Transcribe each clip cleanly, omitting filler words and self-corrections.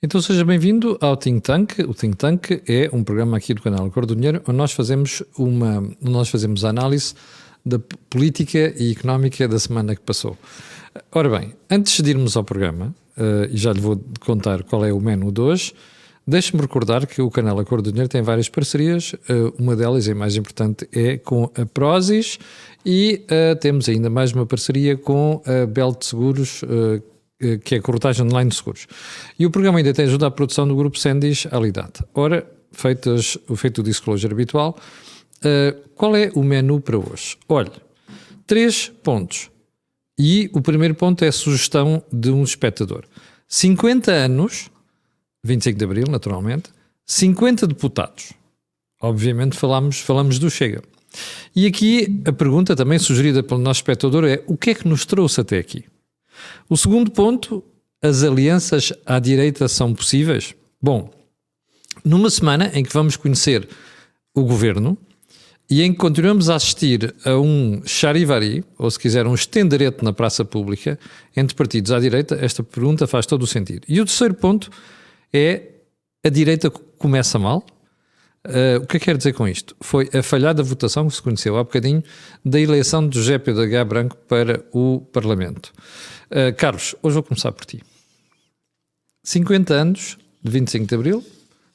Então seja bem-vindo ao Think Tank. O Think Tank é um programa aqui do canal Cor do Dinheiro onde nós fazemos a análise da política e económica da semana que passou. Ora bem, antes de irmos ao programa, e já lhe vou contar qual é o menu de hoje, deixe-me recordar que o canal A Cor do Dinheiro tem várias parcerias, uma delas, e a mais importante, é com a Prozis, e temos ainda mais uma parceria com a Belt Seguros, que é a corretagem online de seguros. E o programa ainda tem ajuda à produção do grupo Sendis Alidade. Ora, feito o disclosure habitual, qual é o menu para hoje? Olha, 3 pontos. E o primeiro ponto é a sugestão de um espectador. 50 anos, 25 de Abril, naturalmente, 50 deputados. Obviamente falamos do Chega. E aqui a pergunta também sugerida pelo nosso espectador é: o que é que nos trouxe até aqui? O segundo ponto, as alianças à direita são possíveis? Bom, numa semana em que vamos conhecer o governo e em que continuamos a assistir a um charivari, ou se quiser um estenderete na praça pública, entre partidos à direita, esta pergunta faz todo o sentido. E o terceiro ponto é: a direita começa mal? O que quero dizer com isto? Foi a falhada votação que se conheceu há bocadinho da eleição de José Pedro H. Branco para o Parlamento. Carlos, hoje vou começar por ti. 50 anos de 25 de Abril,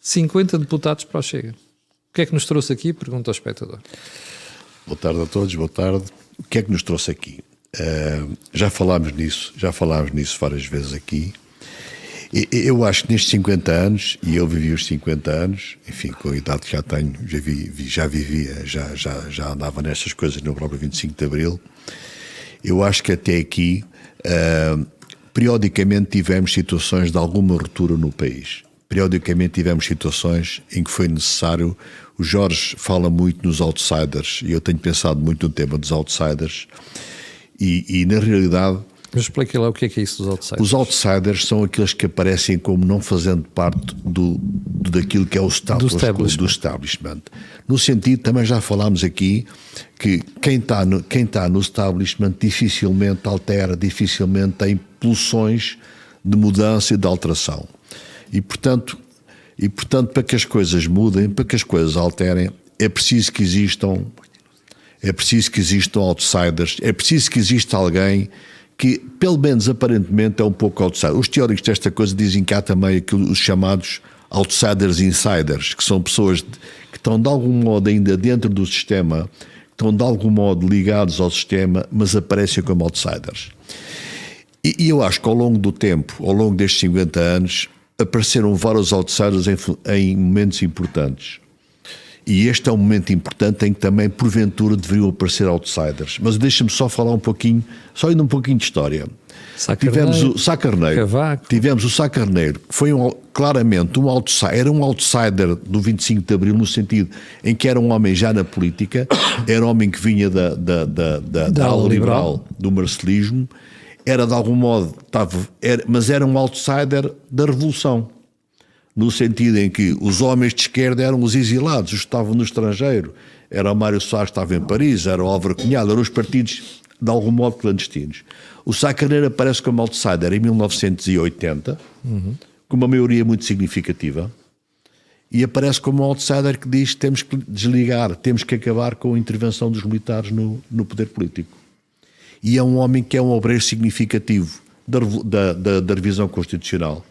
50 deputados para o Chega. O que é que nos trouxe aqui? Pergunta ao espectador. Boa tarde a todos, boa tarde. O que é que nos trouxe aqui? Já falámos nisso várias vezes aqui. Eu acho que nestes 50 anos, e eu vivi os 50 anos, enfim, com a idade que já tenho, já andava nestas coisas no próprio 25 de Abril, eu acho que até aqui, periodicamente tivemos situações de alguma ruptura no país. Periodicamente tivemos situações em que foi necessário. O Jorge fala muito nos outsiders, e eu tenho pensado muito no tema dos outsiders, e na realidade... Mas explique lá o que é isso dos outsiders. Os outsiders são aqueles que aparecem como não fazendo parte daquilo que é o status do establishment. No sentido, também já falámos aqui, que quem está no establishment dificilmente altera, dificilmente tem pulsões de mudança e de alteração. E portanto, para que as coisas mudem, para que as coisas alterem, é preciso que existam outsiders, é preciso que exista alguém que, pelo menos aparentemente, é um pouco outsider. Os teóricos desta coisa dizem que há também os chamados outsiders insiders, que são pessoas que estão de algum modo ainda dentro do sistema, que estão de algum modo ligados ao sistema, mas aparecem como outsiders. E eu acho que ao longo do tempo, ao longo destes 50 anos, apareceram vários outsiders em momentos importantes. E este é um momento importante em que também, porventura, deveriam aparecer outsiders. Mas deixa-me só falar um pouquinho, só indo um pouquinho de história. Tivemos o Sá Carneiro. Tivemos o Sá Carneiro, que foi claramente um outsider, era um outsider do 25 de Abril, no sentido em que era um homem já na política, era um homem que vinha da ala liberal, do marcelismo, era de algum modo, mas era um outsider da Revolução. No sentido em que os homens de esquerda eram os exilados, os que estavam no estrangeiro. Era o Mário Soares que estava em Paris, era o Álvaro Cunhal, eram os partidos de algum modo clandestinos. O Sá Carneiro aparece como outsider em 1980, com uma maioria muito significativa, e aparece como um outsider que diz que temos que desligar, temos que acabar com a intervenção dos militares no poder político. E é um homem que é um obreiro significativo da revisão constitucional.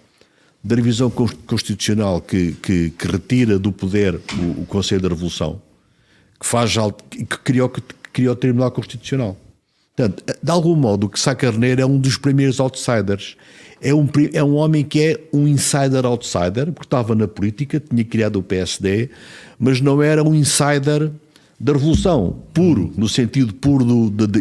Da revisão constitucional que retira do poder o Conselho da Revolução, que criou o Tribunal Constitucional. Portanto, de algum modo, o Sá Carneiro é um dos primeiros outsiders. É um homem que é um insider-outsider, porque estava na política, tinha criado o PSD, mas não era um insider da Revolução, puro, no sentido puro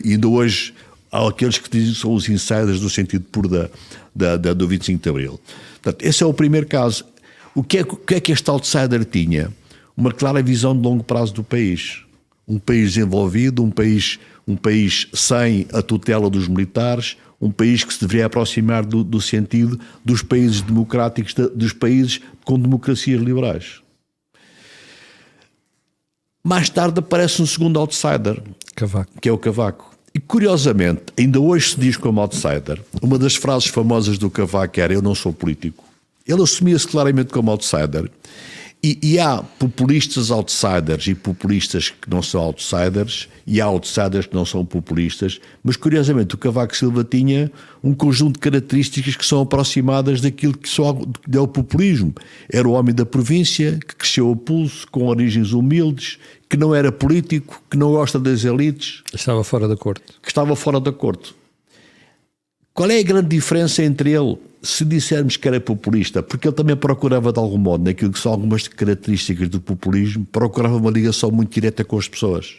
ainda hoje há aqueles que dizem que são os insiders do sentido puro do 25 de Abril. Portanto, esse é o primeiro caso. O que é que este outsider tinha? Uma clara visão de longo prazo do país. Um país desenvolvido, um país sem a tutela dos militares, um país que se deveria aproximar do sentido dos países democráticos, dos países com democracias liberais. Mais tarde aparece um segundo outsider, Cavaco. Que é o Cavaco. E curiosamente, ainda hoje se diz como outsider, uma das frases famosas do Cavaco era: eu não sou político, Ele assumia-se claramente como outsider. E há populistas outsiders e populistas que não são outsiders, e há outsiders que não são populistas, mas curiosamente o Cavaco Silva tinha um conjunto de características que são aproximadas daquilo que é o populismo. Era o homem da província, que cresceu a pulso, com origens humildes, que não era político, que não gosta das elites. Estava fora da corte. Que estava fora da corte. Qual é a grande diferença entre ele, se dissermos que era populista? Porque ele também procurava, de algum modo, naquilo que são algumas características do populismo, procurava uma ligação muito direta com as pessoas.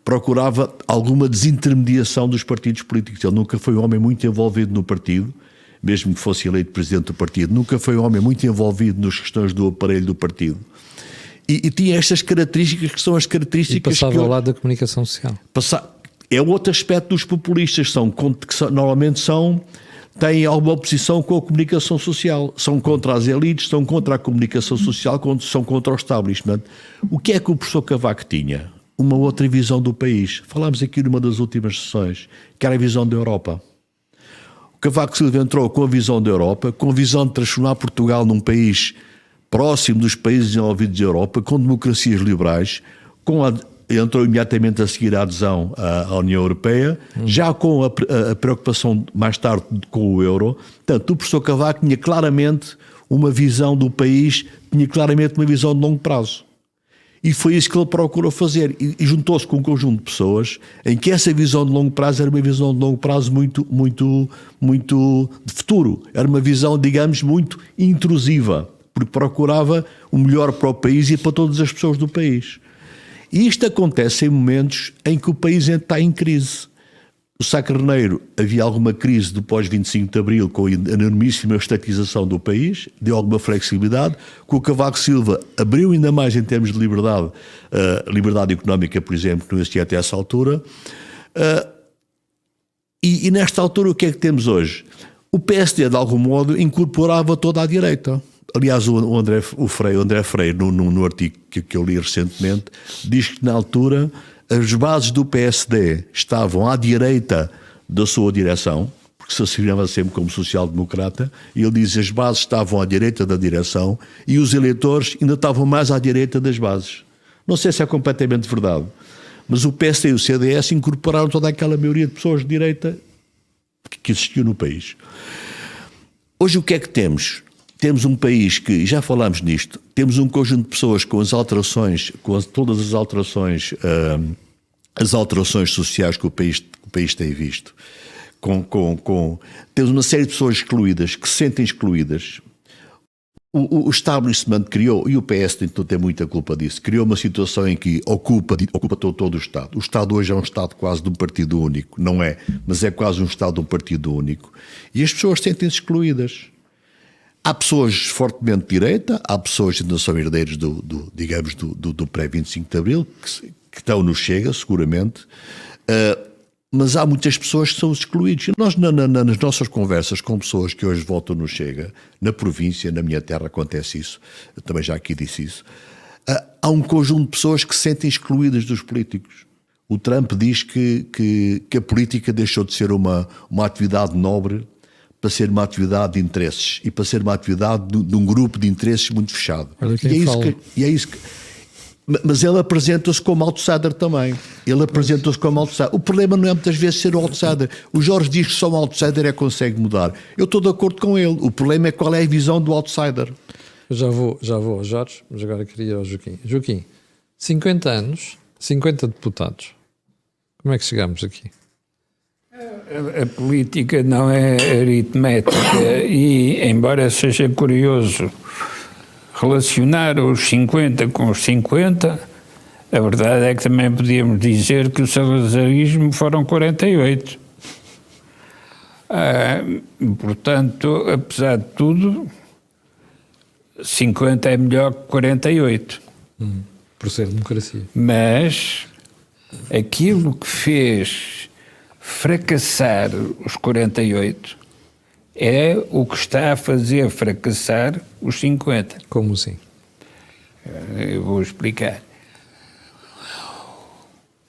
Procurava alguma desintermediação dos partidos políticos. Ele nunca foi um homem muito envolvido no partido, mesmo que fosse eleito presidente do partido. Nunca foi um homem muito envolvido nas questões do aparelho do partido. E tinha estas características que são as características... E passava ao lado da comunicação social. É outro aspecto dos populistas, normalmente têm alguma oposição com a comunicação social, são contra as elites, são contra a comunicação social, são contra o establishment. O que é que o professor Cavaco tinha? Uma outra visão do país. Falámos aqui numa das últimas sessões, que era a visão da Europa. O Cavaco Silva entrou com a visão da Europa, com a visão de transformar Portugal num país próximo dos países desenvolvidos da Europa, com democracias liberais, entrou imediatamente a seguir a adesão à União Europeia, já com a preocupação mais tarde com o euro. Portanto, o professor Cavaco tinha claramente uma visão do país, tinha claramente uma visão de longo prazo. E foi isso que ele procurou fazer. E juntou-se com um conjunto de pessoas em que essa visão de longo prazo era uma visão de longo prazo muito de futuro. Era uma visão, digamos, muito intrusiva, porque procurava o melhor para o país e para todas as pessoas do país. E isto acontece em momentos em que o país está em crise. No Sá Carneiro havia alguma crise do pós-25 de Abril, com a enormíssima estatização do país, deu alguma flexibilidade. Com o Cavaco Silva abriu ainda mais em termos de liberdade, liberdade económica, por exemplo, que não existia até essa altura. E nesta altura o que é que temos hoje? O PSD, de algum modo, incorporava toda a direita. Aliás, o André Freire, no artigo que eu li recentemente, diz que na altura as bases do PSD estavam à direita da sua direção, porque se assinava sempre como social-democrata, e ele diz que as bases estavam à direita da direção e os eleitores ainda estavam mais à direita das bases. Não sei se é completamente verdade, mas o PSD e o CDS incorporaram toda aquela maioria de pessoas de direita que existiu no país. Hoje o que é que temos? Temos um país que, já falámos nisto, temos um conjunto de pessoas com as alterações, todas as alterações sociais que o país tem visto. Temos uma série de pessoas excluídas, que se sentem excluídas. O establishment criou, e o PS não tem muita culpa disso, criou uma situação em que ocupa todo o Estado. O Estado hoje é um Estado quase de um partido único, não é, mas é quase um Estado de um partido único. E as pessoas sentem-se excluídas. Há pessoas fortemente de direita, há pessoas que ainda são herdeiros do pré-25 de Abril, que estão no Chega, seguramente, mas há muitas pessoas que são excluídas. E nós, nas nossas conversas com pessoas que hoje votam no Chega, na província, na minha terra acontece isso, eu também já aqui disse isso, há um conjunto de pessoas que se sentem excluídas dos políticos. O Trump diz que a política deixou de ser uma atividade nobre para ser uma atividade de interesses e para ser uma atividade de um grupo de interesses muito fechado. E é isso que... Mas ele apresenta-se como outsider também. Ele apresenta-se como outsider. O problema não é muitas vezes ser o outsider. O Jorge diz que só um outsider consegue mudar. Eu estou de acordo com ele. O problema é qual é a visão do outsider. Eu já vou ao Jorge, mas agora queria ir ao Joaquim. Joaquim, 50 anos, 50 deputados. Como é que chegamos aqui? A política não é aritmética e, embora seja curioso relacionar os 50 com os 50, a verdade é que também podíamos dizer que o salazarismo foram 48. Portanto, apesar de tudo, 50 é melhor que 48. Por ser democracia. Mas aquilo que fez fracassar os 48 é o que está a fazer fracassar os 50. Como assim? Eu vou explicar.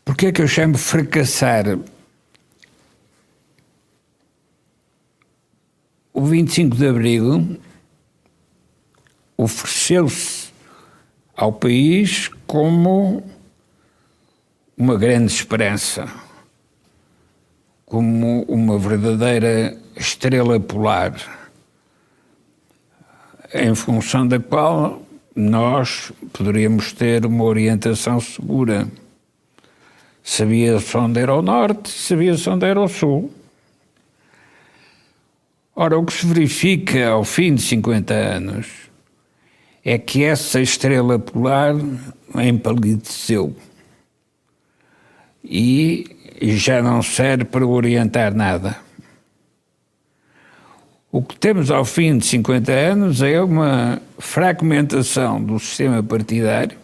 Porque é que eu chamo fracassar? O 25 de Abril ofereceu-se ao país como uma grande esperança, como uma verdadeira estrela polar, em função da qual nós poderíamos ter uma orientação segura. Sabia-se onde era o norte, sabia-se onde era o sul. Ora, o que se verifica ao fim de 50 anos é que essa estrela polar empalideceu e já não serve para orientar nada. O que temos ao fim de 50 anos é uma fragmentação do sistema partidário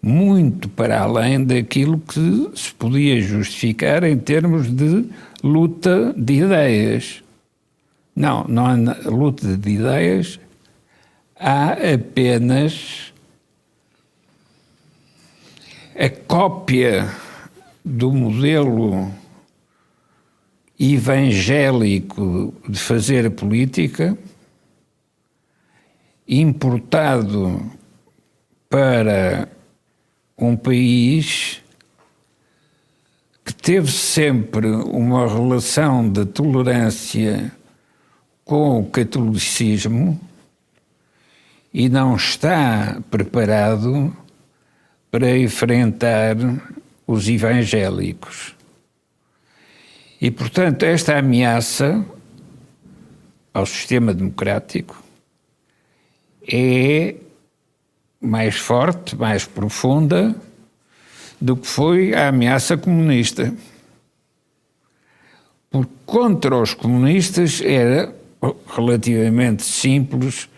muito para além daquilo que se podia justificar em termos de luta de ideias. Não há luta de ideias, há apenas a cópia do modelo evangélico de fazer política, importado para um país que teve sempre uma relação de tolerância com o catolicismo e não está preparado para enfrentar os evangélicos. E, portanto, esta ameaça ao sistema democrático é mais forte, mais profunda do que foi a ameaça comunista. Porque contra os comunistas era relativamente simples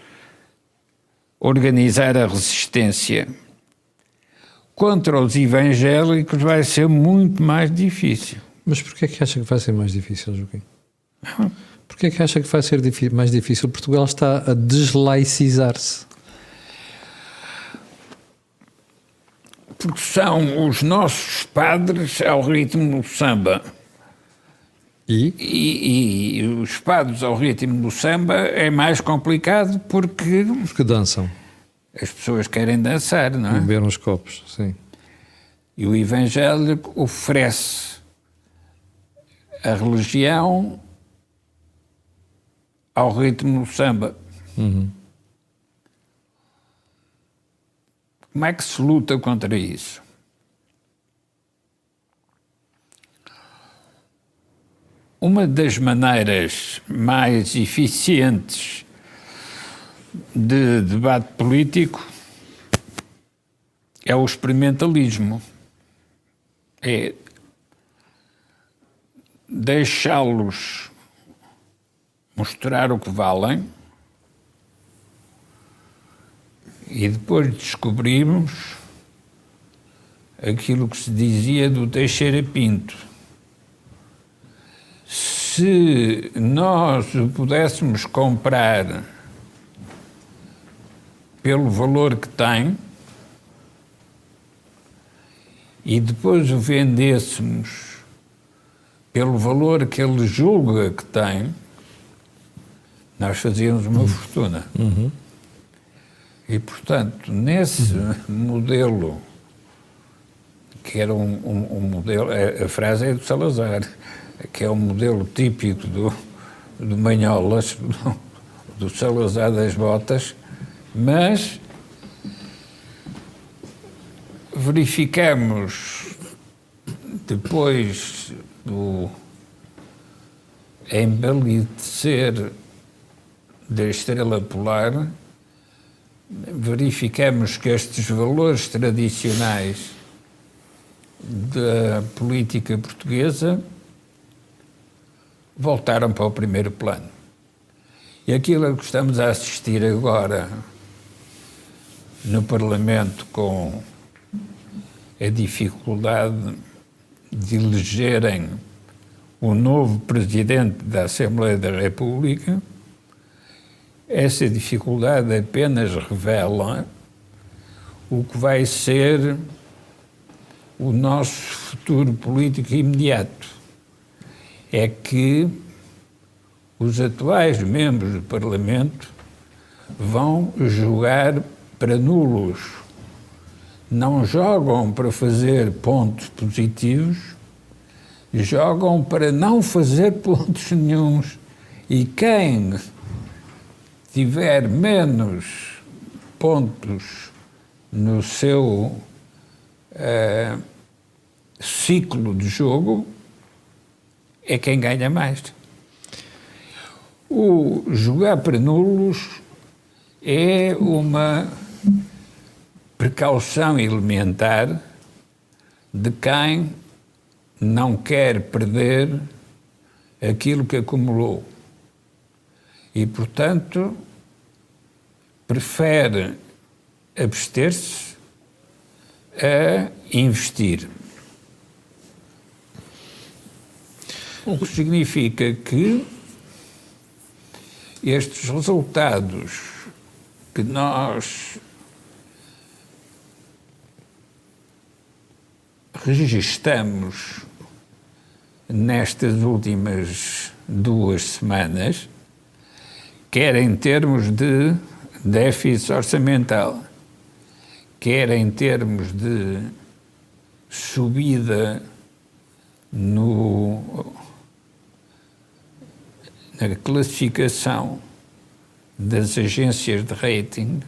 organizar a resistência. Contra os evangélicos vai ser muito mais difícil. Mas porquê é que acha que vai ser mais difícil, Joaquim? Porquê é que acha que vai ser mais difícil? Portugal está a deslaicizar-se. Porque são os nossos padres ao ritmo do samba. E os padres ao ritmo do samba é mais complicado porque dançam. As pessoas querem dançar, não é? Beber uns copos, sim. E o evangélico oferece a religião ao ritmo do samba. Uhum. Como é que se luta contra isso? Uma das maneiras mais eficientes de debate político é o experimentalismo. É deixá-los mostrar o que valem e depois descobrirmos aquilo que se dizia do Teixeira Pinto. Se nós o pudéssemos comprar pelo valor que tem e depois o vendêssemos pelo valor que ele julga que tem, nós fazíamos uma fortuna. Uhum. E, portanto, nesse modelo, que era um modelo, a frase é do Salazar, que é um modelo típico do Manholas, do Salazar das botas, mas verificamos depois do embalidecer da estrela polar, verificamos que estes valores tradicionais da política portuguesa voltaram para o primeiro plano. E aquilo que estamos a assistir agora no Parlamento, com a dificuldade de elegerem o novo Presidente da Assembleia da República, essa dificuldade apenas revela o que vai ser o nosso futuro político imediato. É que os atuais membros do Parlamento vão jogar para nulos. Não jogam para fazer pontos positivos, jogam para não fazer pontos nenhuns. E quem tiver menos pontos no seu ciclo de jogo é quem ganha mais. O jogar para nulos é uma precaução elementar de quem não quer perder aquilo que acumulou e, portanto, prefere abster-se a investir. O que significa que estes resultados que nós registamos nestas últimas 2 semanas, quer em termos de déficit orçamental, quer em termos de subida na classificação das agências de rating,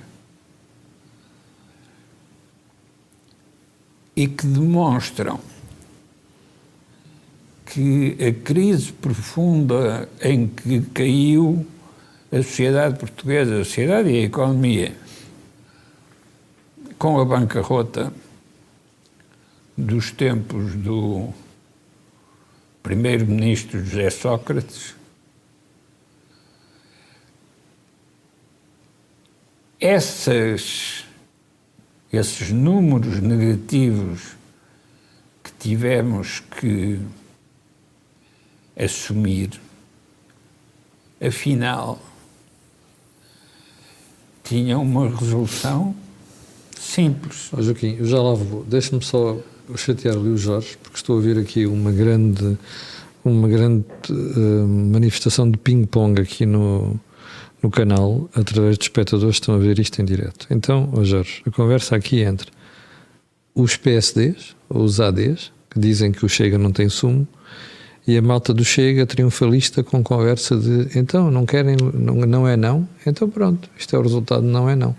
e que demonstram que a crise profunda em que caiu a sociedade portuguesa, a sociedade e a economia, com a bancarrota dos tempos do primeiro-ministro José Sócrates, esses números negativos que tivemos que assumir, afinal, tinham uma resolução simples. Joaquim, eu já lá vou. Deixa-me só chatear-lhe o Jorge, porque estou a ver aqui uma grande manifestação de ping-pong aqui no canal, através de espectadores que estão a ver isto em direto. Então, Jorge, a conversa aqui é entre os PSDs, ou os ADs, que dizem que o Chega não tem sumo, e a malta do Chega triunfalista com conversa de então, não querem, não é não, então pronto, isto é o resultado, não é não.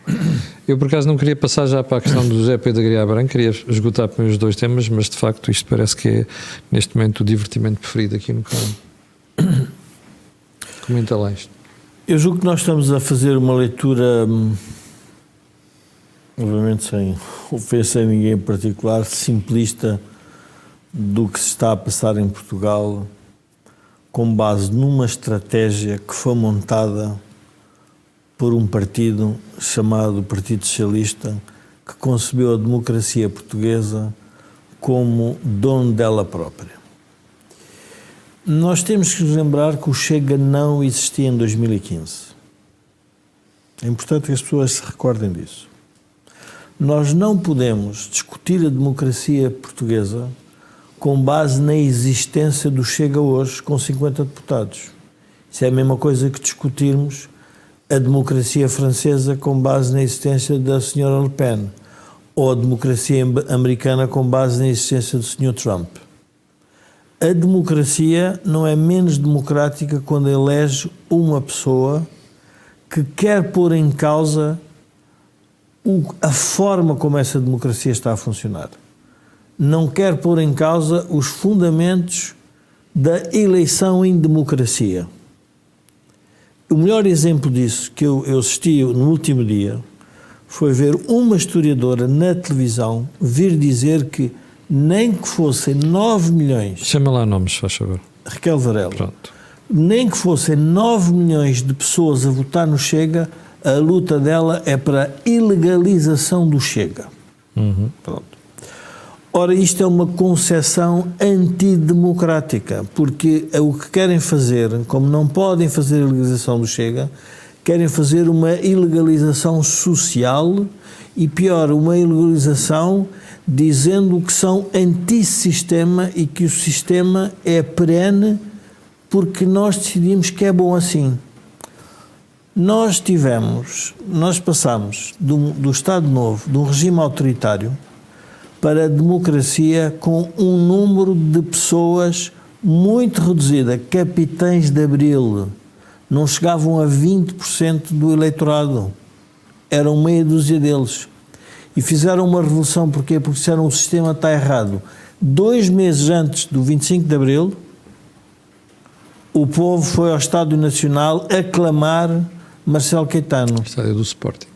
Eu por acaso não queria passar já para a questão do José Pedro Aguiar Branco, queria esgotar para os 2 temas, mas de facto isto parece que é neste momento o divertimento preferido aqui no canal. Comenta lá isto. Eu julgo que nós estamos a fazer uma leitura, obviamente sem ofensa a ninguém em particular, simplista do que se está a passar em Portugal, com base numa estratégia que foi montada por um partido chamado Partido Socialista, que concebeu a democracia portuguesa como dono dela própria. Nós temos que nos lembrar que o Chega não existia em 2015. É importante que as pessoas se recordem disso. Nós não podemos discutir a democracia portuguesa com base na existência do Chega hoje, com 50 deputados. Isso é a mesma coisa que discutirmos a democracia francesa com base na existência da senhora Le Pen, ou a democracia americana com base na existência do senhor Trump. A democracia não é menos democrática quando elege uma pessoa que quer pôr em causa a forma como essa democracia está a funcionar. Não quer pôr em causa os fundamentos da eleição em democracia. O melhor exemplo disso que eu assisti no último dia foi ver uma historiadora na televisão vir dizer que nem que fossem 9 milhões... Chama lá nomes, faz favor. Raquel Varela. Pronto. Nem que fossem 9 milhões de pessoas a votar no Chega, a luta dela é para a ilegalização do Chega. Pronto. Ora, isto é uma concepção antidemocrática, porque o que querem fazer, como não podem fazer a ilegalização do Chega, querem fazer uma ilegalização social e, pior, uma ilegalização dizendo que são antissistema e que o sistema é perene porque nós decidimos que é bom assim. Nós passamos do Estado Novo, de um regime autoritário, para a democracia com um número de pessoas muito reduzida, capitães de abril, não chegavam a 20% do eleitorado, eram meia dúzia deles, e fizeram uma revolução. Porquê? Porque disseram: o sistema está errado. 2 meses antes do 25 de abril, o povo foi ao Estádio Nacional aclamar Marcelo Caetano. Estádio do Sporting.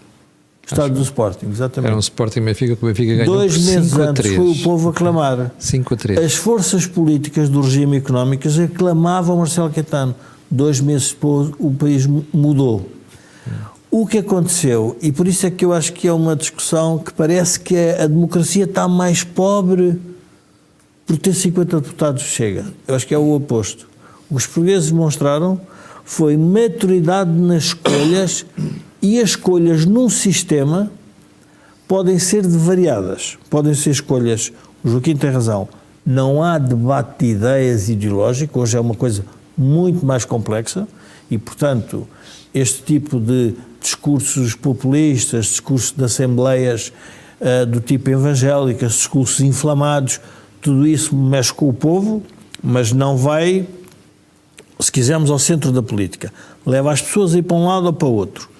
Estádio do Sporting, exatamente. Era um Sporting Benfica, que o Benfica ganhou 2 meses antes 5-3. foi o povo aclamar. 5-3. As forças políticas do regime económico aclamavam Marcelo Caetano. 2 meses depois o país mudou. O que aconteceu, e por isso é que eu acho que é uma discussão que parece que a democracia está mais pobre por ter 50 deputados, chega. Eu acho que é o oposto. O que os portugueses demonstraram foi maturidade nas escolhas, e as escolhas num sistema podem ser variadas. Podem ser escolhas, o Joaquim tem razão, não há debate de ideias ideológico, hoje é uma coisa muito mais complexa e, portanto, este tipo de discursos populistas, discursos de assembleias do tipo evangélicas, discursos inflamados, tudo isso mexe com o povo, mas não vai, se quisermos, ao centro da política. Leva as pessoas a ir para um lado ou para o outro.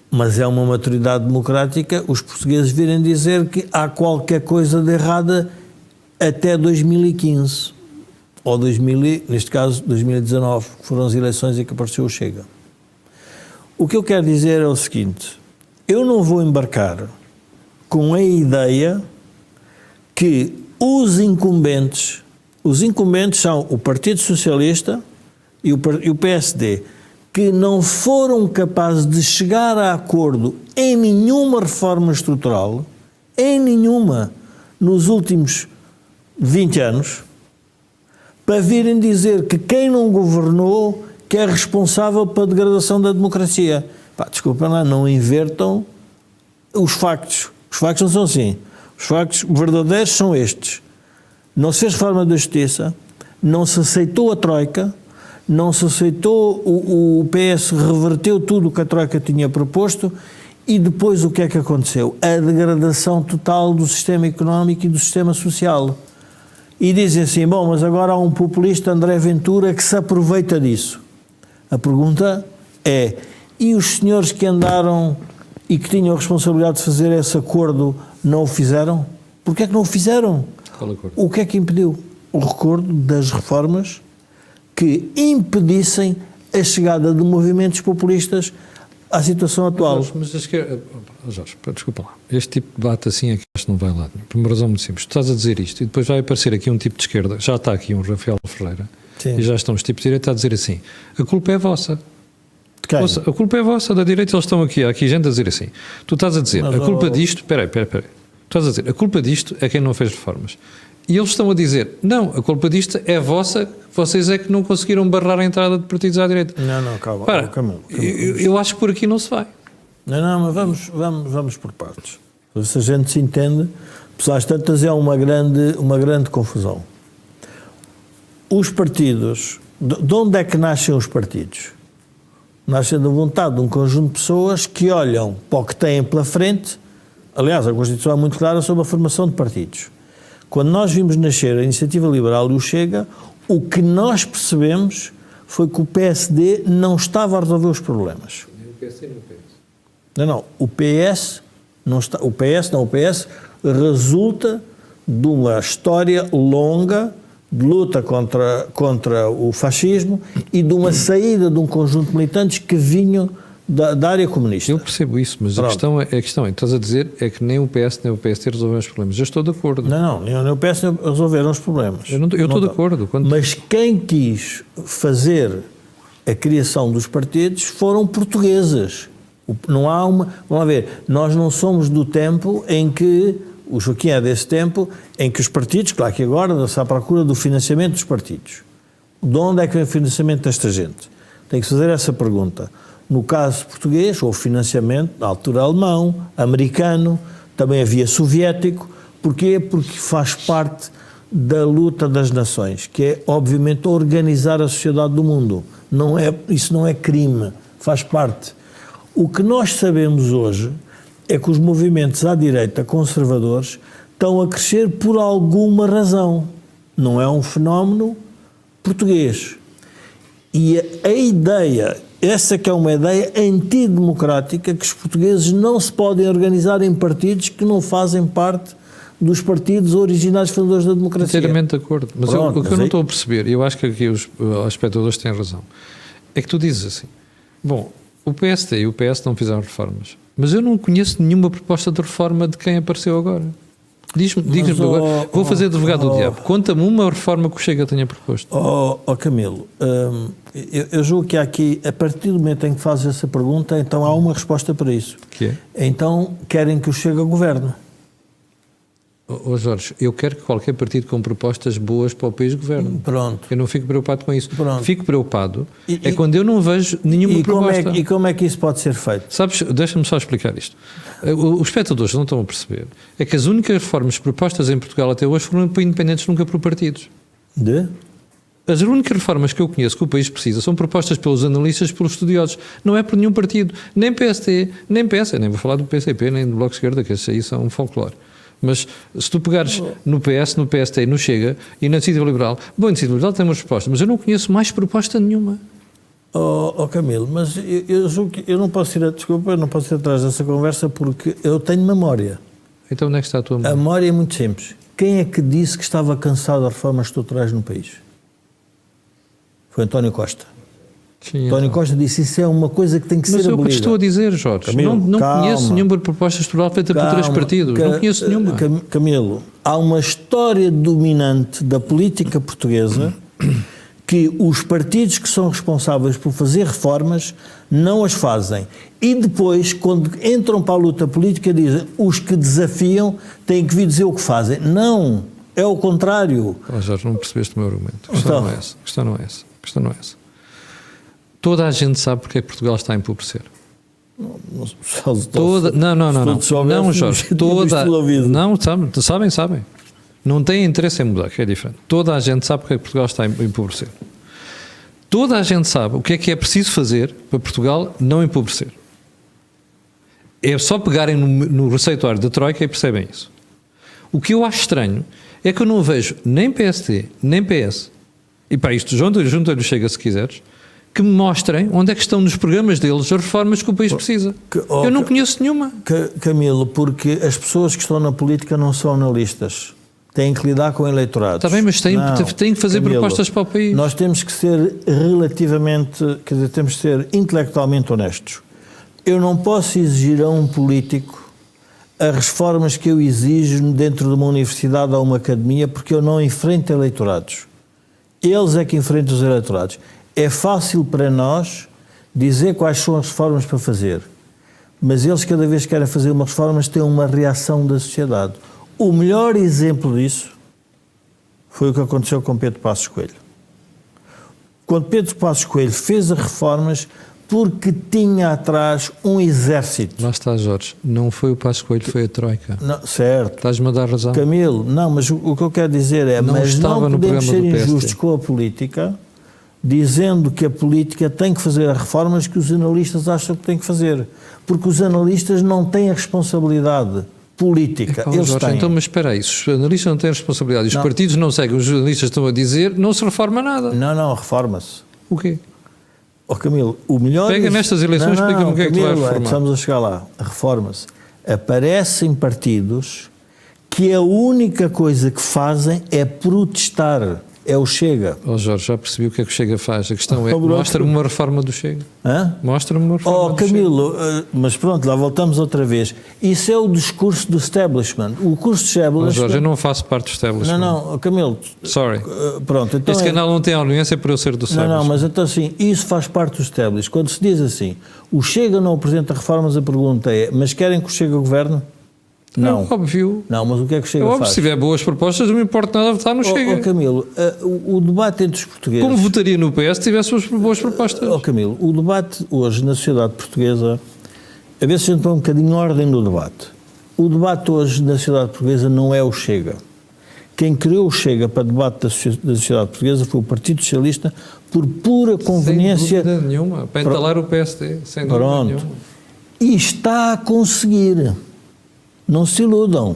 Mas é uma maturidade democrática os portugueses virem dizer que há qualquer coisa de errada até 2015. Ou neste caso 2019, que foram as eleições em que apareceu o Chega. O que eu quero dizer é o seguinte: eu não vou embarcar com a ideia que os incumbentes são o Partido Socialista e o PSD, que não foram capazes de chegar a acordo em nenhuma reforma estrutural, em nenhuma, nos últimos 20 anos, para virem dizer que quem não governou que é responsável pela degradação da democracia. Desculpem lá, não invertam os factos. Os factos não são assim. Os factos verdadeiros são estes. Não se fez reforma da justiça, não se aceitou a Troika, não se aceitou, o PS reverteu tudo o que a Troika tinha proposto, e depois o que é que aconteceu? A degradação total do sistema económico e do sistema social. E dizem assim: bom, mas agora há um populista, André Ventura, que se aproveita disso. A pergunta é: e os senhores que andaram e que tinham a responsabilidade de fazer esse acordo não o fizeram? Porquê é que não o fizeram? O que é que impediu? O recordo das reformas que impedissem a chegada de movimentos populistas à situação atual. Mas Jorge, desculpa lá. Este tipo de debate assim é que acho que não vai lá. Por uma razão muito simples. Tu estás a dizer isto e depois vai aparecer aqui um tipo de esquerda. Já está aqui um Rafael Ferreira. Sim. E já estão os tipos de direita a dizer assim: a culpa é vossa. A culpa é vossa, da direita. Eles estão aqui gente a dizer assim. Tu estás a dizer: mas a culpa disto... Espera aí. Tu estás a dizer: a culpa disto é quem não fez reformas. E eles estão a dizer: não, a culpa disto é vossa, vocês é que não conseguiram barrar a entrada de partidos à direita. Não, calma. Eu acho que por aqui não se vai. Não, mas vamos por partes. Se a gente se entende, às tantas é uma grande confusão. Os partidos, de onde é que nascem os partidos? Nascem da vontade de um conjunto de pessoas que olham para o que têm pela frente. Aliás, a Constituição é muito clara sobre a formação de partidos. Quando nós vimos nascer a Iniciativa Liberal e o Chega, o que nós percebemos foi que o PSD não estava a resolver os problemas. Nem o PSD nem o PS. Não, o PS não está. O PS resulta de uma história longa de luta contra o fascismo e de uma saída de um conjunto de militantes que vinham da área comunista. Eu percebo isso, mas a questão é, estás a dizer é que nem o PS nem o PSD resolveram os problemas. Eu estou de acordo. Não, nem o PS nem resolveram os problemas. Eu estou de acordo. Mas quem quis fazer a criação dos partidos foram portugueses. Não há uma... Vamos lá ver, nós não somos do tempo em que, o Joaquim é desse tempo, em que os partidos, claro que agora dá-se à procura do financiamento dos partidos. De onde é que vem o financiamento desta gente? Tem que fazer essa pergunta. No caso português, houve financiamento na altura alemão, americano, também havia soviético. Porquê? Porque faz parte da luta das nações, que é, obviamente, organizar a sociedade do mundo. Isso não é crime, faz parte. O que nós sabemos hoje é que os movimentos à direita conservadores estão a crescer por alguma razão. Não é um fenómeno português. E a ideia, essa que é uma ideia antidemocrática, que os portugueses não se podem organizar em partidos que não fazem parte dos partidos originários fundadores da democracia. Inteiramente de acordo. Mas Pronto, o que eu não estou a perceber, e eu acho que aqui os espectadores têm razão, é que tu dizes assim, bom, o PSD e o PS não fizeram reformas, mas eu não conheço nenhuma proposta de reforma de quem apareceu agora. Diz-me agora, vou fazer advogado do diabo, conta-me uma reforma que o Chega tenha proposto. Camilo, eu julgo que há aqui, a partir do momento em que fazes essa pergunta, então há uma resposta para isso. Que é? Então querem que o Chega governe. Jorge, eu quero que qualquer partido com propostas boas para o país governe. Pronto. Eu não fico preocupado com isso. Pronto. Fico preocupado quando eu não vejo nenhuma proposta. E como é que isso pode ser feito? Sabes, deixa-me só explicar isto. Os espectadores não estão a perceber. É que as únicas reformas propostas em Portugal até hoje foram por independentes, nunca por partidos. As únicas reformas que eu conheço que o país precisa são propostas pelos analistas e pelos estudiosos. Não é por nenhum partido. Nem PSD, nem PS. Nem vou falar do PCP, nem do Bloco de Esquerda, que esses aí são um folclore. Mas se tu pegares no PS, no PSD, no Chega e na Iniciativa Liberal, bom, a Iniciativa Liberal tem uma resposta, mas eu não conheço mais proposta nenhuma. Camilo, mas eu não posso ir, desculpa, eu não posso ir atrás dessa conversa porque eu tenho memória. Então onde é que está a tua memória? A memória é muito simples. Quem é que disse que estava cansado das reformas estruturais no país? Foi António Costa. Sim, António Costa disse isso é uma coisa que tem que ser abolida. Mas é o que estou a dizer, Jorge. Camilo, não conheço nenhuma proposta estrutural feita por três partidos. Não conheço nenhuma. Camilo, há uma história dominante da política portuguesa que os partidos que são responsáveis por fazer reformas não as fazem. E depois, quando entram para a luta política, dizem os que desafiam têm que vir dizer o que fazem. Não, é o contrário. Jorge, não percebeste o meu argumento. A questão não é essa. Toda a gente sabe porque é que Portugal está a empobrecer. Não, Jorge. Sabem. Não têm interesse em mudar, que é diferente. Toda a gente sabe porque é que Portugal está a empobrecer. Toda a gente sabe o que é preciso fazer para Portugal não empobrecer. É só pegarem no receituário da Troika e percebem isso. O que eu acho estranho é que eu não vejo nem PSD, nem PS, e para isto junta-lhe o Chega se quiseres, que me mostrem onde é que estão nos programas deles as reformas que o país precisa. Eu não conheço nenhuma. Camilo, porque as pessoas que estão na política não são analistas. Têm que lidar com eleitorados. Está bem, mas têm que fazer propostas para o país. Nós temos que ser temos que ser intelectualmente honestos. Eu não posso exigir a um político as reformas que eu exijo dentro de uma universidade ou uma academia porque eu não enfrento eleitorados. Eles é que enfrentam os eleitorados. É fácil para nós dizer quais são as reformas para fazer, mas eles cada vez que querem fazer umas reformas têm uma reação da sociedade. O melhor exemplo disso foi o que aconteceu com Pedro Passos Coelho. Quando Pedro Passos Coelho fez as reformas porque tinha atrás um exército. Lá está, Jorge. Não foi o Passos Coelho, foi a Troika. Não, certo. Estás-me a dar razão. Camilo, não, mas o que eu quero dizer é não podemos ser injustos com a política dizendo que a política tem que fazer as reformas que os analistas acham que tem que fazer. Porque os analistas não têm a responsabilidade política. Eles Jorge, têm. Então, mas espera aí, se os analistas não têm responsabilidade e os partidos não seguem, os jornalistas estão a dizer, não se reforma nada. Não, reforma-se. O quê? Camilo, o melhor... Pega nestas eleições, explica-me o que é que tu vais reformar. Estamos a chegar lá. Reforma-se. Aparecem partidos que a única coisa que fazem é protestar. É o Chega. Jorge, já percebi o que é que o Chega faz. A questão é, mostra-me uma reforma do Chega. Mostra-me uma reforma do Camilo, Chega. Mas pronto, lá voltamos outra vez. Isso é o discurso do establishment. O curso do establishment... Jorge, eu não faço parte do establishment. Não, Camilo... Sorry. Pronto, então este canal não tem audiência para eu ser do establishment. Não, mas então assim, isso faz parte do establishment. Quando se diz assim, o Chega não apresenta reformas, a pergunta é, mas querem que o Chega governe? Não. É óbvio. Não, mas o que é que o Chega faz? Se tiver boas propostas, não me importa nada votar no Chega. Camilo, o debate entre os portugueses... Como votaria no PS se tivesse boas propostas? Camilo, o debate hoje na sociedade portuguesa, a ver se a gente põe um bocadinho em ordem no debate. O debate hoje na sociedade portuguesa não é o Chega. Quem criou o Chega para debate da sociedade portuguesa foi o Partido Socialista por pura conveniência... Sem dúvida nenhuma. Para entalar o PSD, sem dúvida nenhuma. E está a conseguir. Não se iludam.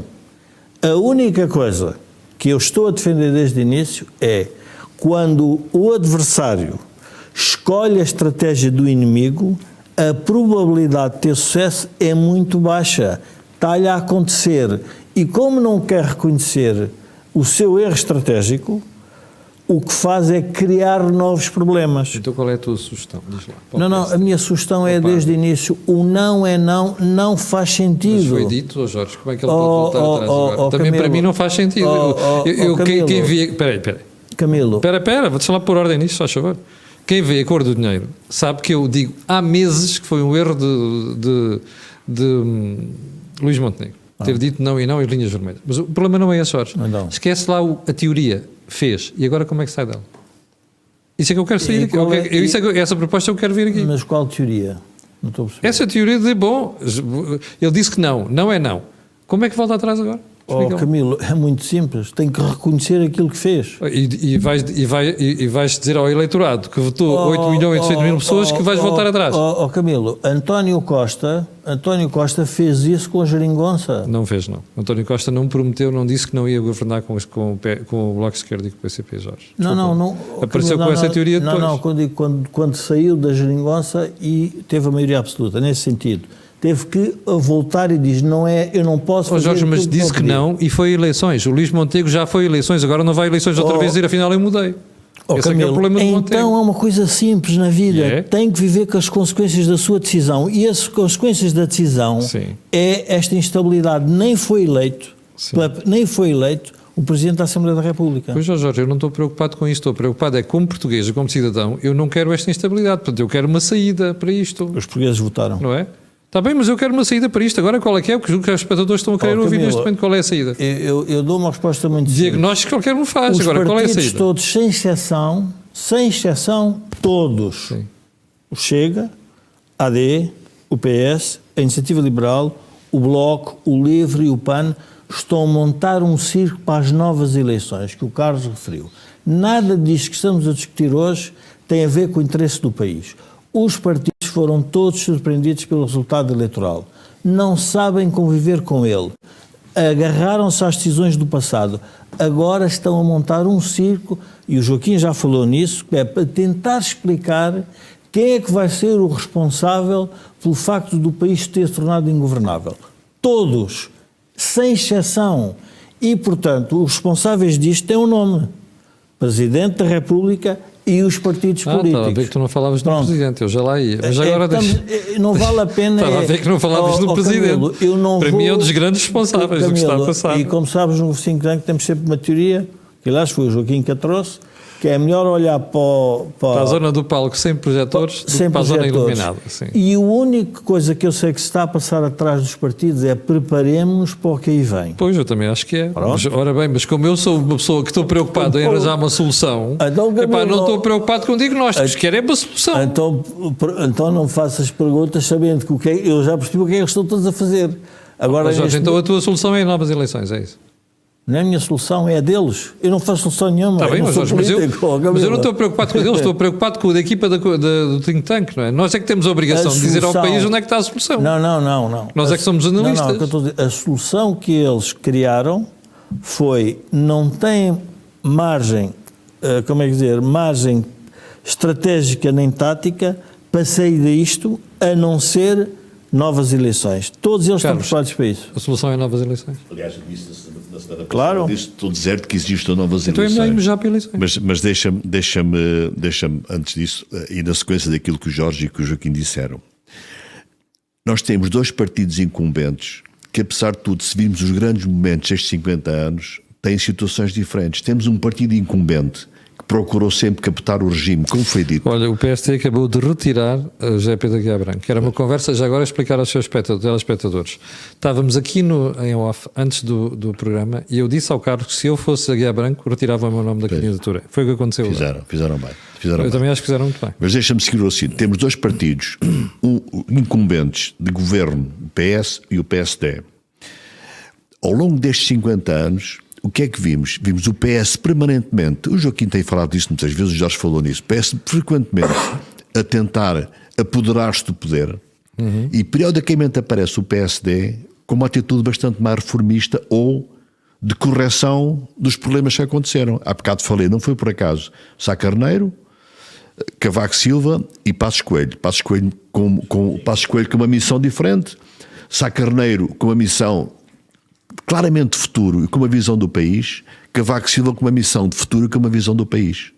A única coisa que eu estou a defender desde o início é quando o adversário escolhe a estratégia do inimigo, a probabilidade de ter sucesso é muito baixa. Está-lhe a acontecer. E como não quer reconhecer o seu erro estratégico, o que faz é criar novos problemas. Então qual é a tua sugestão? Diz lá. Não, a minha sugestão é desde o início, o não é não faz sentido. Mas foi dito, Jorge, como é que ele pode voltar atrás agora? Também Camilo, para mim não faz sentido. Quem vê... Peraí. Camilo. Espera, vou-te lá pôr ordem nisto, faz favor. Quem vê a cor do dinheiro sabe que eu digo há meses que foi um erro de Luís Montenegro. Ter dito não e linhas vermelhas. Mas o problema não é esse, Jorge. Não. Esquece lá a teoria. Fez. E agora como é que sai dela? Isso é que eu quero sair aqui. Essa proposta eu quero ver aqui. Mas qual teoria? Não estou a perceber. Essa teoria de, ele disse que não é não. Como é que volta atrás agora? Camilo, é muito simples. Tem que reconhecer aquilo que fez. E vais dizer ao eleitorado que votou 8 milhões e 800 mil pessoas que vais voltar atrás. Camilo, António Costa fez isso com a geringonça. Não fez, não. António Costa não prometeu, não disse que não ia governar com o Bloco de Esquerda e com o PCP, Jorge. Não. Apareceu com essa teoria depois. Não, quando saiu da geringonça e teve a maioria absoluta, nesse sentido. Teve que voltar e diz, eu não posso fazer Jorge, mas disse que não e foi eleições. O Luís Montenegro já foi eleições, agora não vai eleições outra vez e afinal eu mudei. Esse Camilo, é o problema do Montenegro. Então há uma coisa simples na vida, tem que viver com as consequências da sua decisão e as consequências da decisão é esta instabilidade. Nem foi eleito o Presidente da Assembleia da República. Pois, Jorge, eu não estou preocupado com isto, estou preocupado como português e como cidadão, eu não quero esta instabilidade, portanto eu quero uma saída para isto. Os portugueses votaram. Não é? Está bem, mas eu quero uma saída para isto. Agora qual é que é? Porque os espectadores estão a querer ouvir neste momento qual é a saída. Eu dou uma resposta muito simples. Diagnóstico qualquer um faz. Agora, qual é a saída? Todos, sem exceção, todos. Sim. O Chega, a AD, o PS, a Iniciativa Liberal, o Bloco, o LIVRE e o PAN estão a montar um circo para as novas eleições, que o Carlos referiu. Nada disto que estamos a discutir hoje tem a ver com o interesse do país. Os partidos foram todos surpreendidos pelo resultado eleitoral. Não sabem conviver com ele. Agarraram-se às decisões do passado. Agora estão a montar um circo, e o Joaquim já falou nisso, que é para tentar explicar quem é que vai ser o responsável pelo facto do país ter se tornado ingovernável. Todos, sem exceção. E, portanto, os responsáveis disto têm um nome. Presidente da República e os partidos políticos. Estava a ver que tu não falavas no Presidente, eu já lá ia. Mas agora não vale a pena... Estava a ver que não falavas no Presidente. Camilo, para mim é um dos grandes responsáveis do que está a passar. E como sabes, no think tank temos sempre uma teoria, que aliás foi o Joaquim que a trouxe, que é melhor olhar para a zona do palco sem projetores do que para a zona iluminada. Sim. E a única coisa que eu sei que se está a passar atrás dos partidos é preparemos-nos para o que aí vem. Pois, eu também acho que é. Mas, ora bem, mas como eu sou uma pessoa que estou preocupado em arranjar uma solução, não estou preocupado com diagnósticos, quero é uma solução. Então não faças perguntas sabendo que eu já percebi o que é que estão todos a fazer. Agora, Jorge, então a tua solução é novas eleições, é isso? Não é a minha solução, é a deles. Eu não faço solução nenhuma. Está bem, mas eu não estou preocupado com a deles, estou preocupado com a da equipa do think tank, não é? Nós é que temos a obrigação de dizer ao país onde é que está a solução. Não. Nós é que somos analistas. A solução que eles criaram foi, não tem margem, margem estratégica nem tática para sair disto, a não ser novas eleições. Todos eles estão preparados para isso. A solução é novas eleições. Aliás, eu disse na semana passada, claro. Estou dizer que existem novas então eleições. Então é já para eleições. Mas deixa-me, antes disso, e na sequência daquilo que o Jorge e que o Joaquim disseram, nós temos dois partidos incumbentes que, apesar de tudo, se virmos os grandes momentos destes 50 anos, têm situações diferentes. Temos um partido incumbente que procurou sempre captar o regime, como foi dito. Olha, o PST acabou de retirar a GP da Guiá Branco, que era uma conversa, já agora explicar aos seus telespectadores. Estávamos aqui em off, antes do programa, e eu disse ao Carlos que se eu fosse a Guiá Branco, retirava o meu nome da candidatura. Foi o que aconteceu. Fizeram bem. Eu também acho que fizeram muito bem. Mas deixa-me seguir assim. Temos dois partidos incumbentes de governo, o PS e o PSD. Ao longo destes 50 anos, o que é que vimos? Vimos o PS permanentemente, o Joaquim tem falado disso muitas vezes, o Jorge falou nisso, o PS frequentemente a tentar apoderar-se do poder, E periodicamente aparece o PSD com uma atitude bastante mais reformista ou de correção dos problemas que aconteceram. Há bocado falei, não foi por acaso, Sá Carneiro, Cavaco Silva e Passos Coelho. Passos Coelho com uma missão diferente, Sá Carneiro com uma missão claramente de futuro e com uma visão do país, Cavaco Silva com uma missão de futuro e com uma visão do país.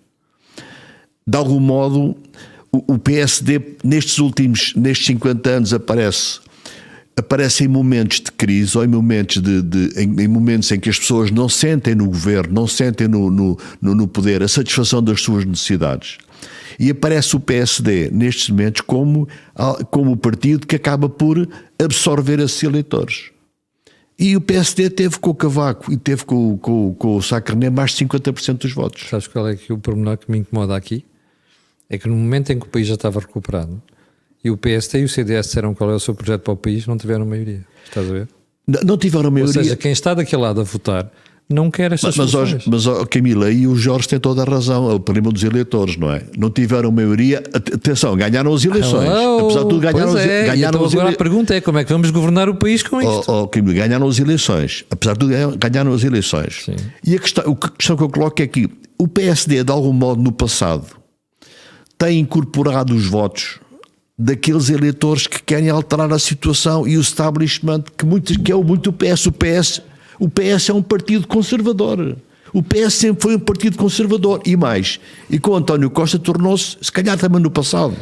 De algum modo, o PSD nestes 50 anos aparece em momentos de crise ou em momentos, em momentos em que as pessoas não sentem no governo, não sentem no poder a satisfação das suas necessidades. E aparece o PSD nestes momentos como o partido que acaba por absorver esses eleitores. E o PSD teve com o Cavaco e teve com o Sá Carneiro mais de 50% dos votos. Sabes qual é que o pormenor que me incomoda aqui? É que no momento em que o país já estava recuperado e o PSD e o CDS disseram qual é o seu projeto para o país, não tiveram maioria. Estás a ver? Não tiveram maioria. Ou seja, quem está daquele lado a votar não quer estas soluções. Mas Camila, e o Jorge tem toda a razão, é o problema dos eleitores, não é? Não tiveram maioria. Atenção, ganharam as eleições. Apesar de tudo, ganharam as eleições. Então agora a pergunta é como é que vamos governar o país com isto? Camila, ganharam as eleições. Apesar de tudo, ganharam as eleições. Sim. E a questão que eu coloco é que o PSD, de algum modo, no passado, tem incorporado os votos daqueles eleitores que querem alterar a situação e o establishment, que é muito o PS. O PS é um partido conservador. O PS sempre foi um partido conservador. E mais, e com o António Costa tornou-se, se calhar também no passado,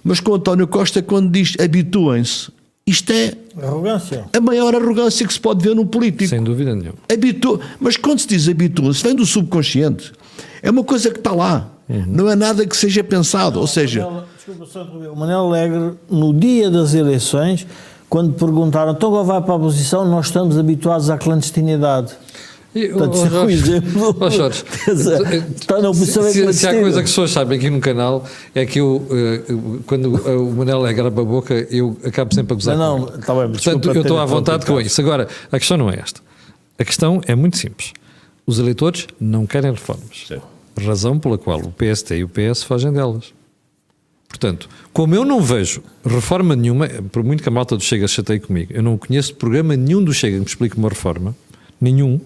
mas com o António Costa, quando diz habituem-se, isto é arrogância. A maior arrogância que se pode ver num político. Sem dúvida nenhuma. Mas quando se diz habituem-se, vem do subconsciente. É uma coisa que está lá. Não é nada que seja pensado. Ou seja... O Manel Alegre, no dia das eleições, quando perguntaram, então agora vai para a oposição, nós estamos habituados à clandestinidade. Portanto, isso é um exemplo. Jorge, está na oposição, se há coisa que as pessoas sabem aqui no canal é que quando o Manel Alegre abre a boca, eu acabo sempre a gozar. Não, está bem. Portanto, eu estou à vontade com isso. Agora, a questão não é esta. A questão é muito simples. Os eleitores não querem reformas. Sim. Razão pela qual o PST e o PS fogem delas. Portanto, como eu não vejo reforma nenhuma, por muito que a malta do Chega se chateie comigo, eu não conheço programa nenhum do Chega que me explique uma reforma, nenhum.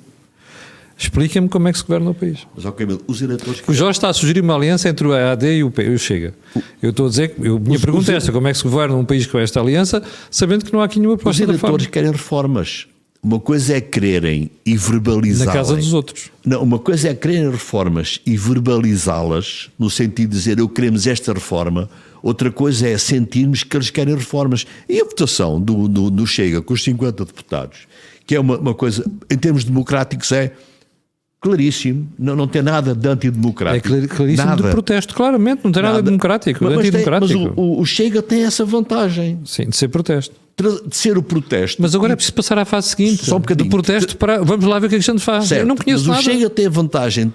Expliquem-me como é que se governa o país. Mas, Camilo, os eleitores... O Jorge está a sugerir uma aliança entre o AD e o Chega. Eu estou a dizer que... Minha pergunta é esta, como é que se governa um país com esta aliança, sabendo que não há aqui nenhuma proposta de reforma? Os eleitores querem reformas. Uma coisa é quererem e verbalizá-las. Na casa dos outros. Não, uma coisa é quererem reformas e verbalizá-las, no sentido de dizer eu queremos esta reforma. Outra coisa é sentirmos que eles querem reformas. E a votação do Chega com os 50 deputados, que é uma coisa, em termos democráticos, é claríssimo, não tem nada de antidemocrático. É claríssimo nada. De protesto, claramente, não tem nada de democrático, de antidemocrático. Mas o Chega tem essa vantagem. Sim, de ser protesto. De ser o protesto. Mas agora é preciso passar à fase seguinte. Só um bocadinho. Do protesto para... Vamos lá ver o que é que a gente faz. Certo, eu não conheço mas nada. O Chega tem a vantagem,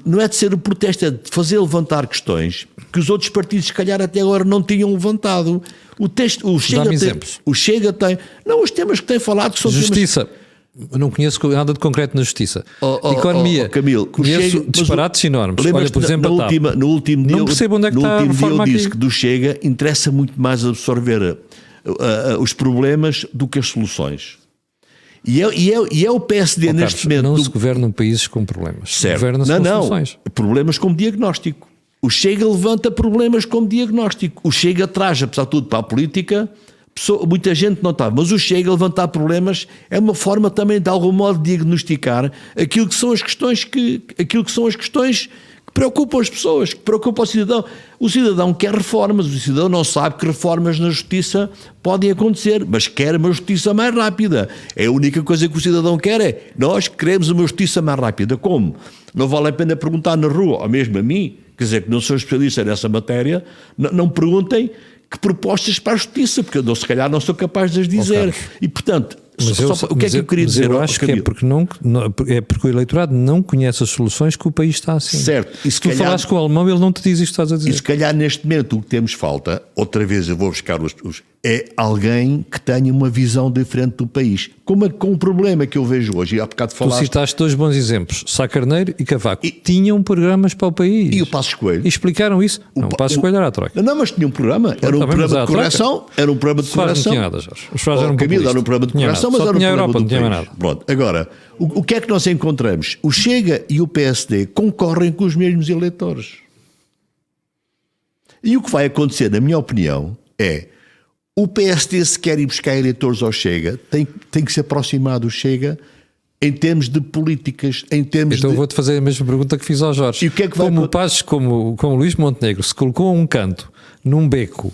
não é de ser o protesto, é de fazer levantar questões que os outros partidos, se calhar, até agora não tinham levantado. O Chega tem... Não, os temas que tem falado que são Justiça. Temas... Eu não conheço nada de concreto na justiça. Economia. Camilo, conheço disparates enormes. Olha, por exemplo, no último dia, não percebo onde é que está a reforma aqui. Eu disse que do Chega interessa muito mais absorver os problemas do que as soluções. E é o PSD neste momento... Não se governam países com problemas. Certo. Governa-se com soluções. Problemas como diagnóstico. O Chega levanta problemas como diagnóstico. O Chega traz, apesar de tudo, para a política... Muita gente não está, mas o Chega a levantar problemas é uma forma também de algum modo de diagnosticar aquilo que são as questões que preocupam as pessoas, que preocupam o cidadão. O cidadão quer reformas, o cidadão não sabe que reformas na justiça podem acontecer, mas quer uma justiça mais rápida. É a única coisa que o cidadão quer é, nós queremos uma justiça mais rápida. Como? Não vale a pena perguntar na rua, ou mesmo a mim, quer dizer, que não sou especialista nessa matéria, não perguntem que propostas para a justiça, porque eu se calhar não sou capaz de as dizer. E, portanto, o que é que eu queria dizer? Eu acho que é porque, porque o eleitorado não conhece as soluções que o país está assim. Certo. E se tu falaste com o alemão, ele não te diz isto que estás a dizer. E se calhar neste momento o que temos falta, outra vez eu vou buscar é alguém que tenha uma visão diferente do país. Com um problema que eu vejo hoje, e há bocado Tu falaste... citaste dois bons exemplos, Sá Carneiro e Cavaco. Tinham programas para o país. E o Passos Coelho. E explicaram isso. Não, o Passos Coelho era a troika. Não, mas tinha um programa. Era um programa de correção. Era um programa de Soares correção. não tinha nada, Jorge. O Soares era um Camilo, era um programa de correção, mas só era um tinha a programa Europa, do não tinha mais país. nada. Pronto. Agora, o que é que nós encontramos? O Chega e o PSD concorrem com os mesmos eleitores. E o que vai acontecer, na minha opinião, é o PSD, se quer ir buscar eleitores ao Chega, tem que se aproximar do Chega em termos de políticas, em termos Então de... vou-te fazer a mesma pergunta que fiz ao Jorge. E o que é que vai como o acontecer? Passos, como o Luís Montenegro se colocou a um canto, num beco,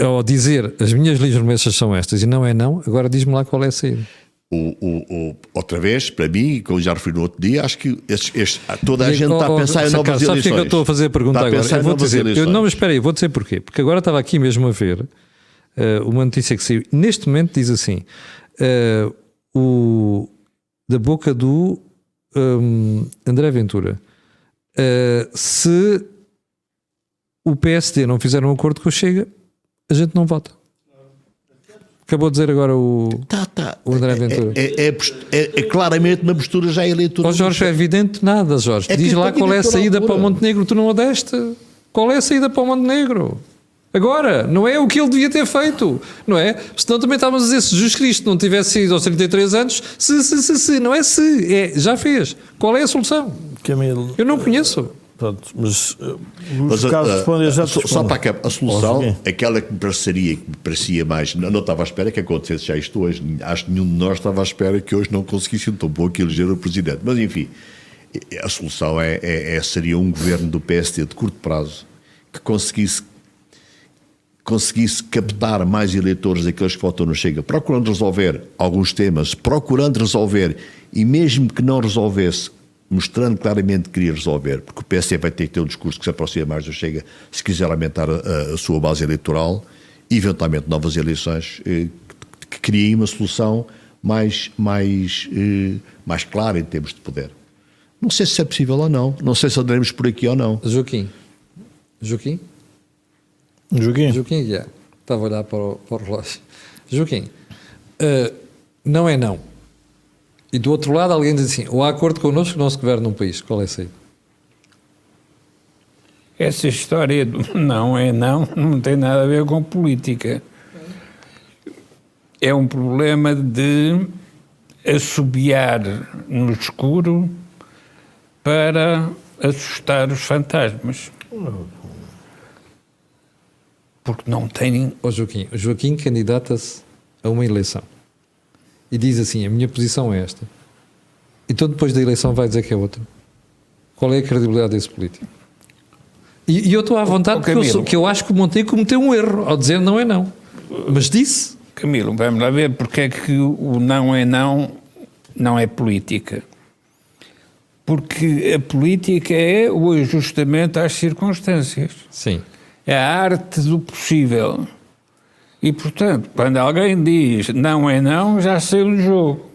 ao dizer as minhas linhas vermelhas são estas e não é não, agora diz-me lá qual é a saída. Outra vez, para mim, como já referi no outro dia, acho que toda a gente está a pensar em novas eleições. Sabes o que é que eu estou a fazer a pergunta agora? Eu vou dizer, não, mas espera aí, vou dizer porquê. Porque agora estava aqui mesmo a ver uma notícia que saiu. Neste momento diz assim, da boca do André Ventura, se o PSD não fizer um acordo com o Chega, a gente não vota. Acabou de dizer agora o André Ventura. É claramente uma postura já eleitoral. Jorge, é evidente nada, Jorge. Diz lá qual é a saída para o Montenegro. Tu não a deste. Qual é a saída para o Montenegro? Agora, não é o que ele devia ter feito, não é? Senão também estávamos a dizer, se Jesus Cristo não tivesse ido aos 33 anos, não é se, é já fez. Qual é a solução? Camilo, eu não conheço. Pronto, mas Carlos responde, eu já te respondo. Só para cá, a solução, aquela que me parecia mais, não estava à espera que acontecesse já isto hoje, acho que nenhum de nós estava à espera que hoje não conseguisse tão bom que eleger o Presidente, mas enfim, a solução seria um governo do PSD de curto prazo que conseguisse captar mais eleitores daqueles que votam no Chega, procurando resolver alguns temas, e mesmo que não resolvesse, mostrando claramente que queria resolver, porque o PSD vai ter que ter um discurso que se aproxima mais do Chega se quiser aumentar a sua base eleitoral, e eventualmente novas eleições, que criem uma solução mais clara em termos de poder. Não sei se é possível ou não, não sei se andaremos por aqui ou não. Joaquim, estava a olhar para o relógio. Joaquim, não é não. E do outro lado alguém diz assim, ou há acordo connosco que não se governa um país. Qual é a saída? Essa história do não é não tem nada a ver com política. É um problema de assobiar no escuro para assustar os fantasmas. Porque não tem... O Joaquim candidata-se a uma eleição e diz assim, a minha posição é esta. Então depois da eleição vai dizer que é outra. Qual é a credibilidade desse político? E eu estou à vontade porque eu acho que o Montenegro cometeu um erro ao dizer não é não. Mas disse... Camilo, vamos lá ver porque é que o não é não é política. Porque a política é o ajustamento às circunstâncias. Sim. É a arte do possível. E, portanto, quando alguém diz não é não, já saiu do jogo.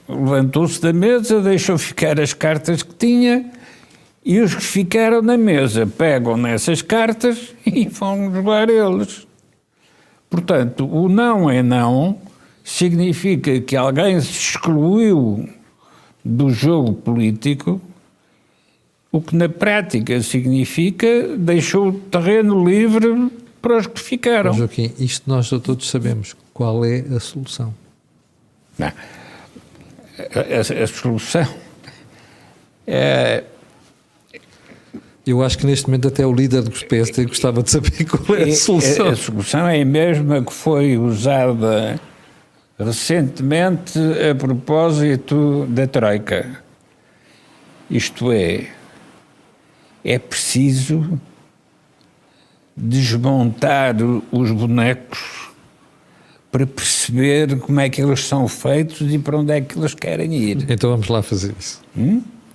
Levantou-se da mesa, deixou ficar as cartas que tinha e os que ficaram na mesa pegam nessas cartas e vão jogar eles. Portanto, o não é não significa que alguém se excluiu do jogo político, o que na prática significa deixou o terreno livre para os que ficaram. Joaquim, isto nós todos sabemos. Qual é a solução? Não. A solução é... Eu acho que neste momento até o líder do PSD gostava de saber qual é a solução. A solução é a mesma que foi usada recentemente a propósito da Troika. Isto é preciso desmontar os bonecos para perceber como é que eles são feitos e para onde é que eles querem ir. Então vamos lá fazer isso.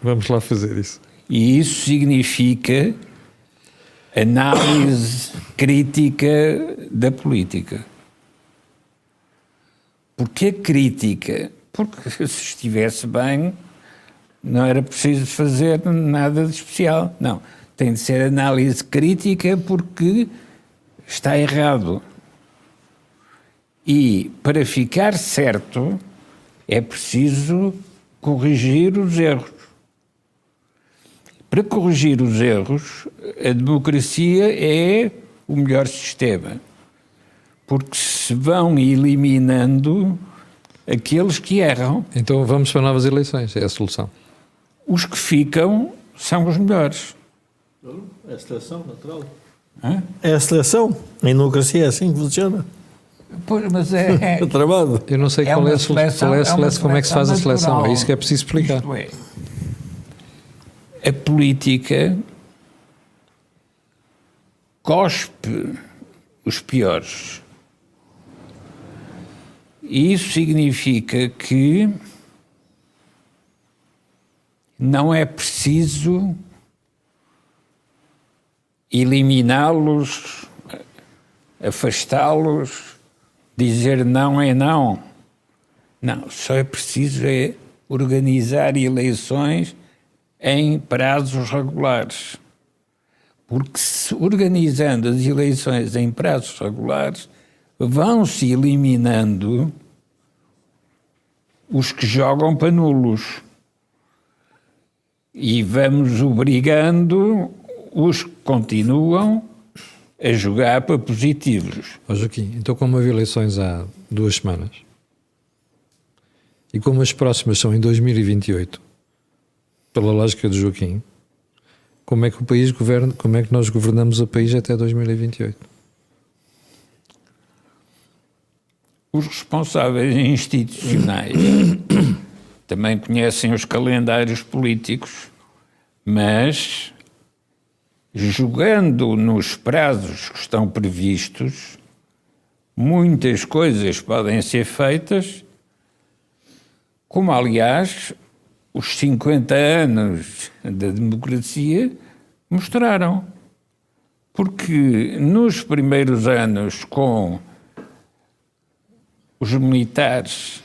Vamos lá fazer isso. E isso significa análise crítica da política. Porquê crítica? Porque se estivesse bem, não era preciso fazer nada de especial. Não, tem de ser análise crítica porque está errado. E para ficar certo é preciso corrigir os erros. Para corrigir os erros, a democracia é o melhor sistema, porque se vão eliminando aqueles que erram. Então vamos para novas eleições, é a solução. Os que ficam são os melhores. É a seleção natural. Hã? É a seleção. A democracia é assim que funciona. Pois, mas é Travado. Eu não sei É qual é uma a seleção, seleção, como é que se faz a seleção, natural. é isso que é preciso explicar. Isto é, a política cospe os piores. E isso significa que não é preciso eliminá-los, afastá-los, dizer não é não. Não, só é preciso organizar eleições em prazos regulares. Porque se organizando as eleições em prazos regulares, vão-se eliminando os que jogam para nulos. E vamos obrigando os que continuam a jogar para positivos. Ó Joaquim, então como houve eleições há 2 semanas e como as próximas são em 2028, pela lógica do Joaquim, como é que o país governa, como é que nós governamos o país até 2028? Os responsáveis institucionais também conhecem os calendários políticos, mas jogando nos prazos que estão previstos, muitas coisas podem ser feitas, como aliás os 50 anos da democracia mostraram. Porque nos primeiros anos, com os militares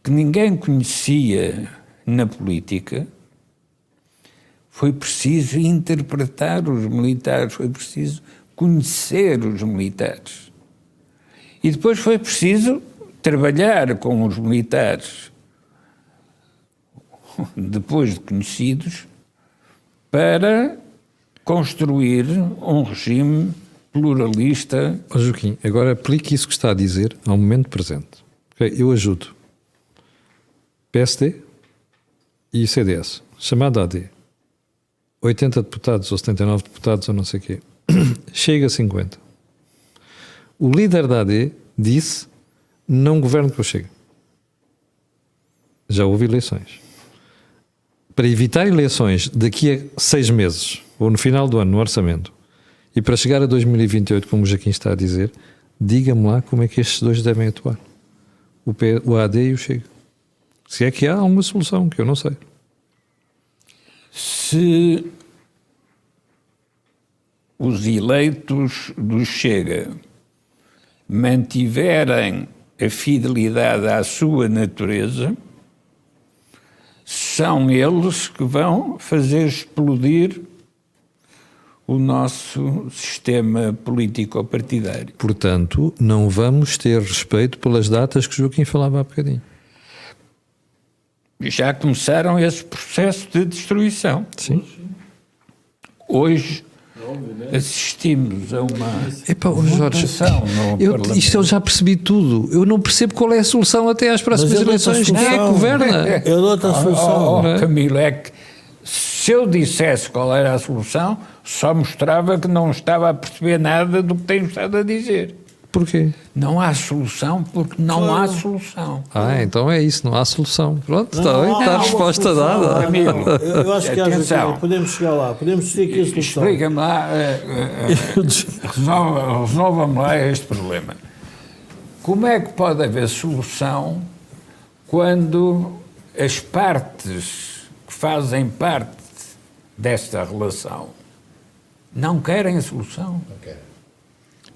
que ninguém conhecia na política, foi preciso interpretar os militares, foi preciso conhecer os militares. E depois foi preciso trabalhar com os militares, depois de conhecidos, para construir um regime pluralista. Ó Joaquim, agora aplique isso que está a dizer ao momento presente. Okay? Eu ajudo. PSD e CDS, chamado AD. 80 deputados ou 79 deputados ou não sei o quê. Chega a 50. O líder da AD disse: não governo com o Chega. Já houve eleições. Para evitar eleições daqui a 6 meses, ou no final do ano, no orçamento, e para chegar a 2028, como o Joaquim está a dizer, diga-me lá como é que estes dois devem atuar. O AD e o Chega. Se é que há alguma solução, que eu não sei. Se os eleitos do Chega mantiverem a fidelidade à sua natureza, são eles que vão fazer explodir o nosso sistema político-partidário. Portanto, não vamos ter respeito pelas datas que o Joaquim falava há bocadinho. Já começaram esse processo de destruição. Sim. Hoje assistimos a uma Epá, Jorge, votação no Parlamento. isto eu já percebi tudo. Eu não percebo qual é a solução até às próximas Mas eu dou-te a eleições. Quem é que solução. governa? Eu dou-te a solução. Camilo, é que se eu dissesse qual era a solução, só mostrava que não estava a perceber nada do que tenho estado a dizer. Porquê? Não há solução porque não há solução. Então é isso, não há solução. Pronto, está bem, está a Não, resposta solução. dada. Camilo, Eu acho que atenção. podemos chegar lá, podemos ter aqui a solução. Explica-me lá, resolva-me lá este problema. Como é que pode haver solução quando as partes que fazem parte desta relação não querem a solução?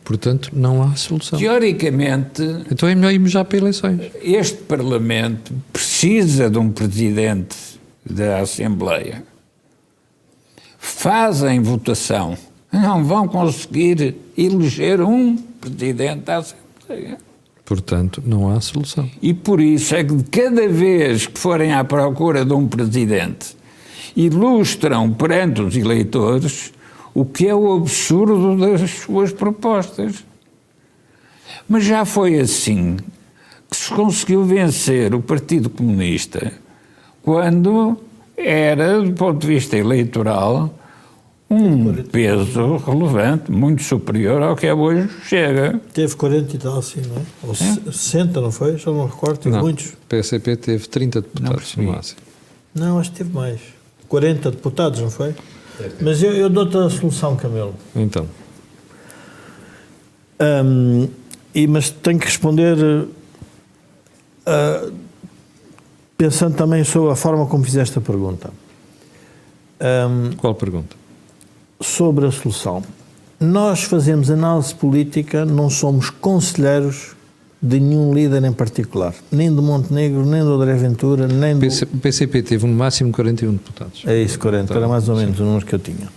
Portanto, não há solução. Teoricamente, Então é melhor irmos já para eleições. este Parlamento precisa de um presidente da Assembleia. Fazem votação não vão conseguir eleger um presidente da Assembleia. Portanto, não há solução. E por isso é que cada vez que forem à procura de um presidente, ilustram perante os eleitores o que é o absurdo das suas propostas. Mas já foi assim que se conseguiu vencer o Partido Comunista quando era, do ponto de vista eleitoral, um peso relevante, muito superior ao que é hoje Chega. Teve 40 e tal, assim, não é? Ou 60, não foi? Já não me recordo, teve muitos. O PCP teve 30 deputados no máximo. Não, acho que teve mais. 40 deputados, não foi? Mas eu dou-te a solução, Camilo. Então, Mas tenho que responder pensando também sobre a forma como fizeste a pergunta. qual pergunta? Sobre a solução. Nós fazemos análise política, não somos conselheiros de nenhum líder em particular. Nem do Montenegro, nem do André Ventura, nem do... O PCP teve no máximo 41 deputados. É isso, 40. Era mais ou menos o número que eu tinha.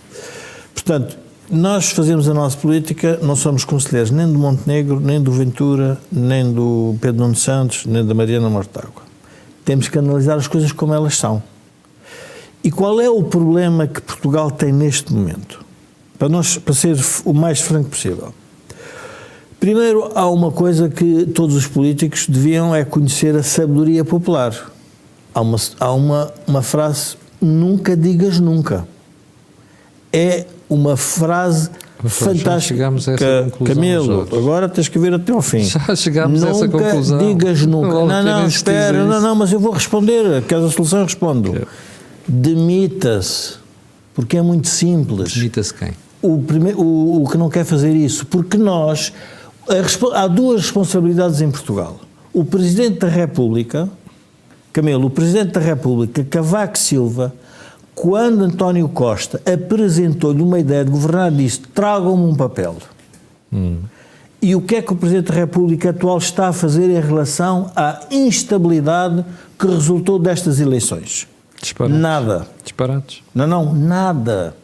Portanto, nós fazemos análise política, não somos conselheiros nem do Montenegro, nem do Ventura, nem do Pedro Nuno Santos, nem da Mariana Mortágua. Temos que analisar as coisas como elas são. E qual é o problema que Portugal tem neste momento? Para ser o mais franco possível. Primeiro, há uma coisa que todos os políticos deviam é conhecer a sabedoria popular. Há uma frase, nunca digas nunca. É uma frase fantástica. Já chegámos a essa conclusão, Camilo, Jorge. agora tens que ver até ao fim. Já chegámos a essa conclusão. Nunca digas nunca. Não, vale espera. Não, mas eu vou responder. Queres a solução? Eu respondo. Demita-se. Porque é muito simples. Demita-se quem? O que não quer fazer isso. Porque nós... Há duas responsabilidades em Portugal. O Presidente da República, Camilo, o Presidente da República, Cavaco Silva, quando António Costa apresentou-lhe uma ideia de governar, disse: tragam-me um papel. E o que é que o Presidente da República atual está a fazer em relação à instabilidade que resultou destas eleições? Disparates. Nada. Disparates. Não, nada.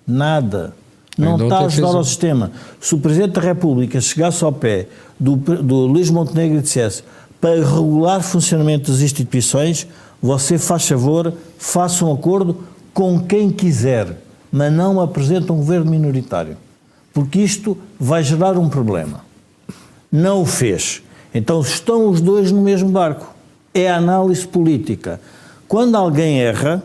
Nada. Não Ainda está a ontem ajudar fez ao sistema. Se o Presidente da República chegasse ao pé do Luís Montenegro e dissesse: para regular o funcionamento das instituições, você faz favor, faça um acordo com quem quiser, mas não apresente um governo minoritário, porque isto vai gerar um problema. Não o fez. Então estão os dois no mesmo barco. É a análise política. Quando alguém erra,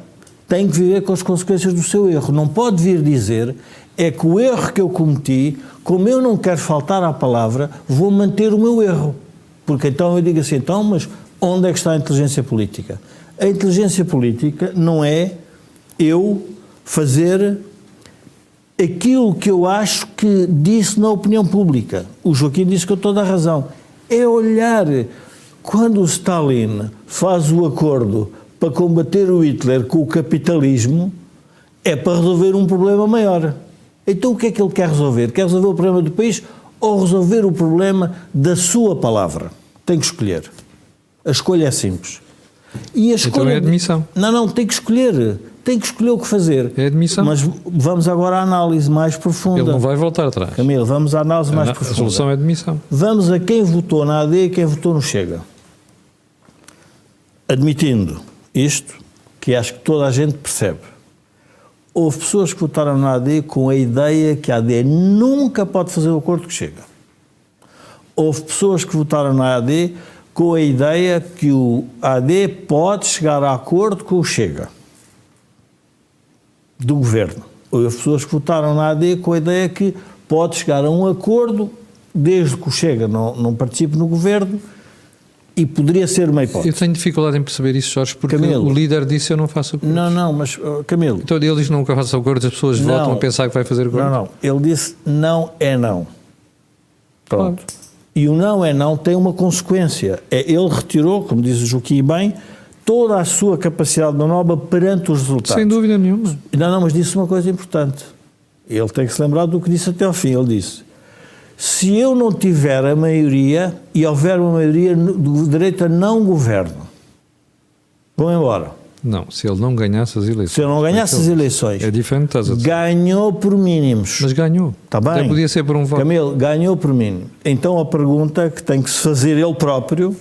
tem que viver com as consequências do seu erro. Não pode vir dizer: é que o erro que eu cometi, como eu não quero faltar à palavra, vou manter o meu erro. Porque então eu digo assim: então, mas onde é que está a inteligência política? A inteligência política não é eu fazer aquilo que eu acho que disse na opinião pública. O Joaquim disse com toda a razão. É olhar, quando o Stalin faz o acordo para combater o Hitler com o capitalismo, é para resolver um problema maior. Então o que é que ele quer resolver? Quer resolver o problema do país ou resolver o problema da sua palavra? Tem que escolher. A escolha é simples. E a escolha... Então é admissão. Não, tem que escolher. Tem que escolher o que fazer. É admissão. Mas vamos agora à análise mais profunda. Ele não vai voltar atrás. Camilo, vamos à análise mais profunda. A solução é admissão. Vamos a quem votou na AD e quem votou no Chega. Admitindo isto, que acho que toda a gente percebe. Houve pessoas que votaram na AD com a ideia que a AD nunca pode fazer o acordo que Chega. Houve pessoas que votaram na AD com a ideia que o AD pode chegar a acordo com o Chega, do governo. Houve pessoas que votaram na AD com a ideia que pode chegar a um acordo desde que o Chega não participe no governo, e poderia ser uma hipótese. Eu tenho dificuldade em perceber isso, Jorge, porque Camilo, o líder disse: eu não faço acordos. Não, mas Camilo... Então ele diz: nunca faço acordos, as pessoas voltam a pensar que vai fazer acordos. Não, ele disse: não é não. Pronto. Claro. E o não é não tem uma consequência. Ele retirou, como diz o Joaquim bem, toda a sua capacidade de manobra perante os resultados. Sem dúvida nenhuma. Não, mas disse uma coisa importante. Ele tem que se lembrar do que disse até ao fim. Ele disse: se eu não tiver a maioria e houver uma maioria do direito a não governo, vão embora. Não, se ele não ganhasse as eleições. Se ele não ganhasse as eleições, É diferente, estás a dizer. ganhou por mínimos. Mas ganhou. Está bem. Até podia ser por um voto. Camilo, ganhou por mínimo. Então a pergunta que tem que se fazer ele próprio,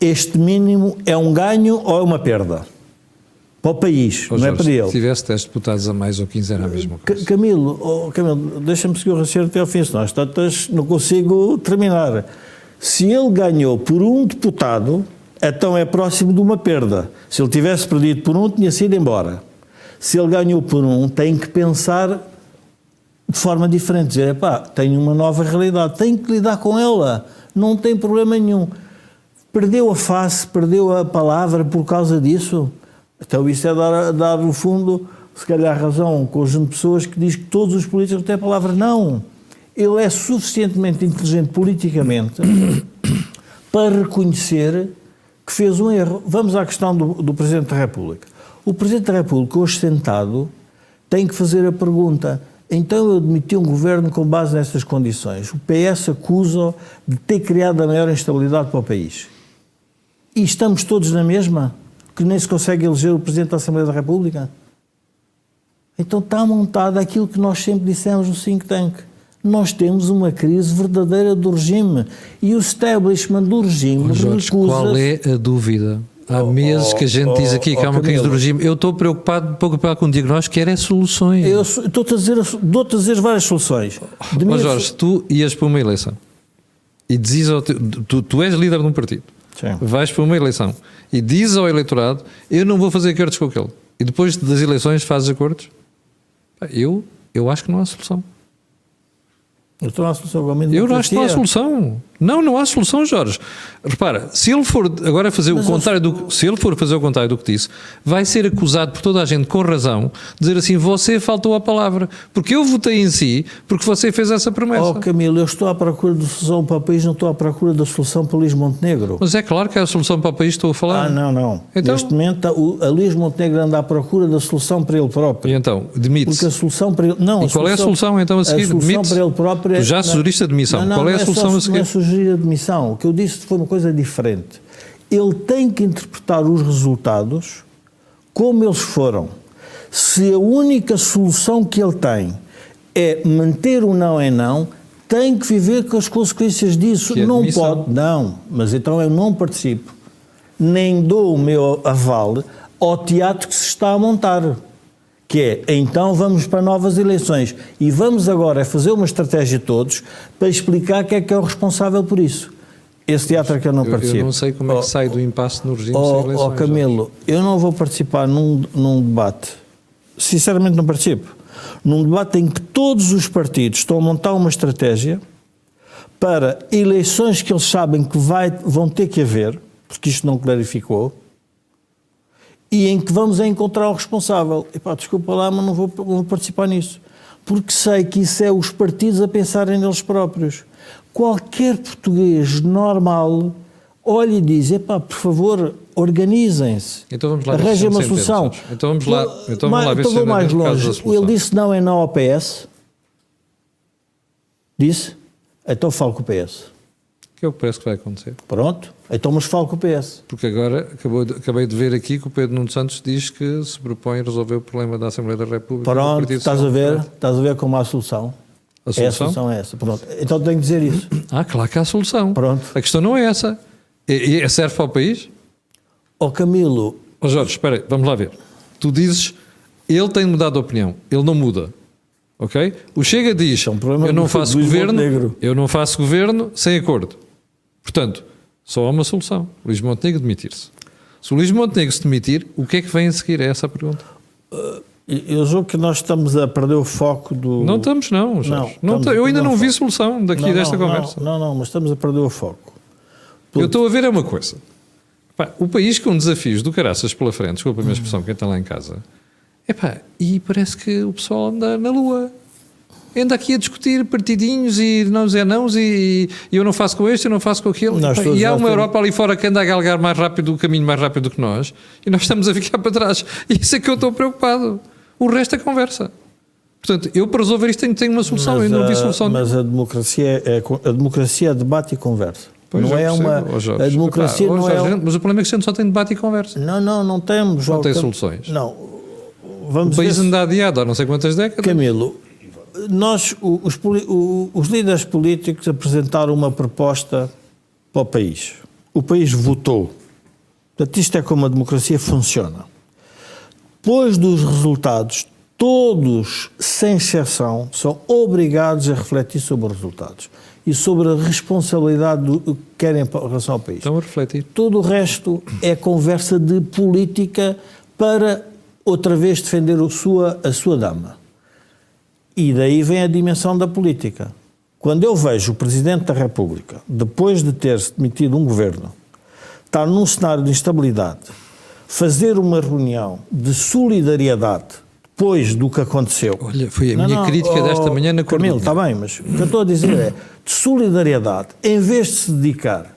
este mínimo é um ganho ou é uma perda? Para o país, Ó, não é Jorge, para ele. Se tivesse 10 deputados a mais ou 15 era a mesma coisa. Camilo, deixa-me seguir o raciocínio até ao fim, senão às tantas não consigo terminar. Se ele ganhou por um deputado, então é próximo de uma perda. Se ele tivesse perdido por um, tinha sido embora. Se ele ganhou por um, tem que pensar de forma diferente. Dizer, epá, tenho uma nova realidade, tenho que lidar com ela, não tem problema nenhum. Perdeu a face, perdeu a palavra por causa disso. Então isso é dar no fundo, se calhar razão a um conjunto de pessoas que diz que todos os políticos têm a palavra. Não. Ele é suficientemente inteligente politicamente para reconhecer que fez um erro. Vamos à questão do Presidente da República. O Presidente da República, hoje sentado, tem que fazer a pergunta: então eu demiti um governo com base nestas condições. O PS acusa-o de ter criado a maior instabilidade para o país. E estamos todos na mesma? Que nem se consegue eleger o Presidente da Assembleia da República? Então está montado aquilo que nós sempre dissemos no think tank. Nós temos uma crise verdadeira do regime. E o establishment do regime Jorge, recusa... qual é a dúvida? Há meses que a gente diz aqui que há uma crise do regime. Eu estou preocupado com o diagnóstico, quero é soluções. Eu estou-te a dizer, dou-te a dizer várias soluções. Mas Jorge, tu ias para uma eleição e dizes ao tu és líder de um partido. Sim. Vais para uma eleição e dizes ao eleitorado: eu não vou fazer acordos com aquele. E depois das eleições fazes acordos? Eu acho que não há solução. Eu estou na solução. Eu acho que não há solução. Não há solução, Jorge. Repara, se ele for agora fazer o contrário se ele for fazer o contrário do que disse, vai ser acusado por toda a gente com razão, dizer assim: você faltou a palavra, porque eu votei em si, porque você fez essa promessa. Camilo, eu estou à procura da solução para o país, não estou à procura da solução para Luís Montenegro. Mas é claro que é a solução para o país, estou a falar. Não. Então, neste momento a Luís Montenegro anda à procura da solução para ele próprio. E então, demite-se. Porque a solução para ele... Não, e qual é a solução então a seguir? A solução para ele próprio é... Tu já sugeriste a demissão. Qual é a solução a seguir? Não é sugerir a demissão. O que eu disse foi uma coisa diferente. Ele tem que interpretar os resultados como eles foram. Se a única solução que ele tem é manter o não é não, tem que viver com as consequências disso. Que é não demissão. pode. Não. Mas então eu não participo. Nem dou o meu aval ao teatro que se está a montar. Que é, então vamos para novas eleições e vamos agora fazer uma estratégia todos para explicar quem é o responsável por isso. Esse teatro é que eu não participo. Eu não sei como é que sai do impasse no regime sem eleições. Camilo, eu não vou participar num debate, sinceramente não participo, num debate em que todos os partidos estão a montar uma estratégia para eleições que eles sabem que vão ter que haver, porque isto não clarificou, e em que vamos encontrar o responsável. Epá, desculpa lá, mas não vou participar nisso. Porque sei que isso é os partidos a pensarem neles próprios. Qualquer português normal olha e diz: epá, por favor, organizem-se. Então vamos lá, arranjem uma solução. Então vamos lá ver então se vou mais longe. ele Ele disse não é não ao PS. Disse? Então falo com o PS. Que é o que parece que vai acontecer. Pronto. Então mas falo com o PS. Porque agora acabei de ver aqui que o Pedro Nuno Santos diz que se propõe resolver o problema da Assembleia da República. Pronto, estás a ver como há a solução. A solução? A solução é essa. Pronto. Então tenho que dizer isso. Claro que há a solução. Pronto. A questão não é essa. Serve para o país? Camilo... Jorge, espera aí, vamos lá ver. Tu dizes, ele tem mudado de opinião. Ele não muda. Ok? O Chega diz, eu não faço governo sem acordo. Portanto, só há uma solução. Luís Montenegro demitir-se. Se o Luís Montenegro se demitir, o que é que vem a seguir? É essa a pergunta. Eu julgo que nós estamos a perder o foco do... Não estamos, não, Jorge. Eu ainda não vi solução desta conversa. Não, mas estamos a perder o foco. Eu estou a ver uma coisa. O país com desafios do caraças pela frente, desculpa a minha expressão, quem está lá em casa, e parece que o pessoal anda na lua. Anda aqui a discutir partidinhos e nãos e eu não faço com este, eu não faço com aquele. E há uma Europa ali fora que anda a galgar mais rápido o caminho mais rápido que nós e nós estamos a ficar para trás. E isso é que eu estou preocupado. O resto é conversa. Portanto, eu para resolver isto tenho uma solução, eu não vi solução. Mas a democracia é debate e conversa. Pois, não eu é percebo, uma... ó Jorge. A democracia Epá, ó não é... Jorge, mas o problema é que a gente só tem debate e conversa. Não temos. Não tem soluções. Não. O Vamos país ver anda adiado há não sei quantas décadas. Camilo, os líderes políticos apresentaram uma proposta para o país. O país votou. Portanto, isto é como a democracia funciona. Depois dos resultados, todos, sem exceção, são obrigados a refletir sobre os resultados e sobre a responsabilidade do que querem em relação ao país. Estão a refletir. Todo o resto é conversa de política para, outra vez, defender a sua dama. E daí vem a dimensão da política. Quando eu vejo o Presidente da República, depois de ter-se demitido um governo, estar num cenário de instabilidade, fazer uma reunião de solidariedade depois do que aconteceu. Olha, foi a minha crítica desta manhã na Cor do Camilo, Dinheiro. está bem, mas o que eu estou a dizer é, de solidariedade, em vez de se dedicar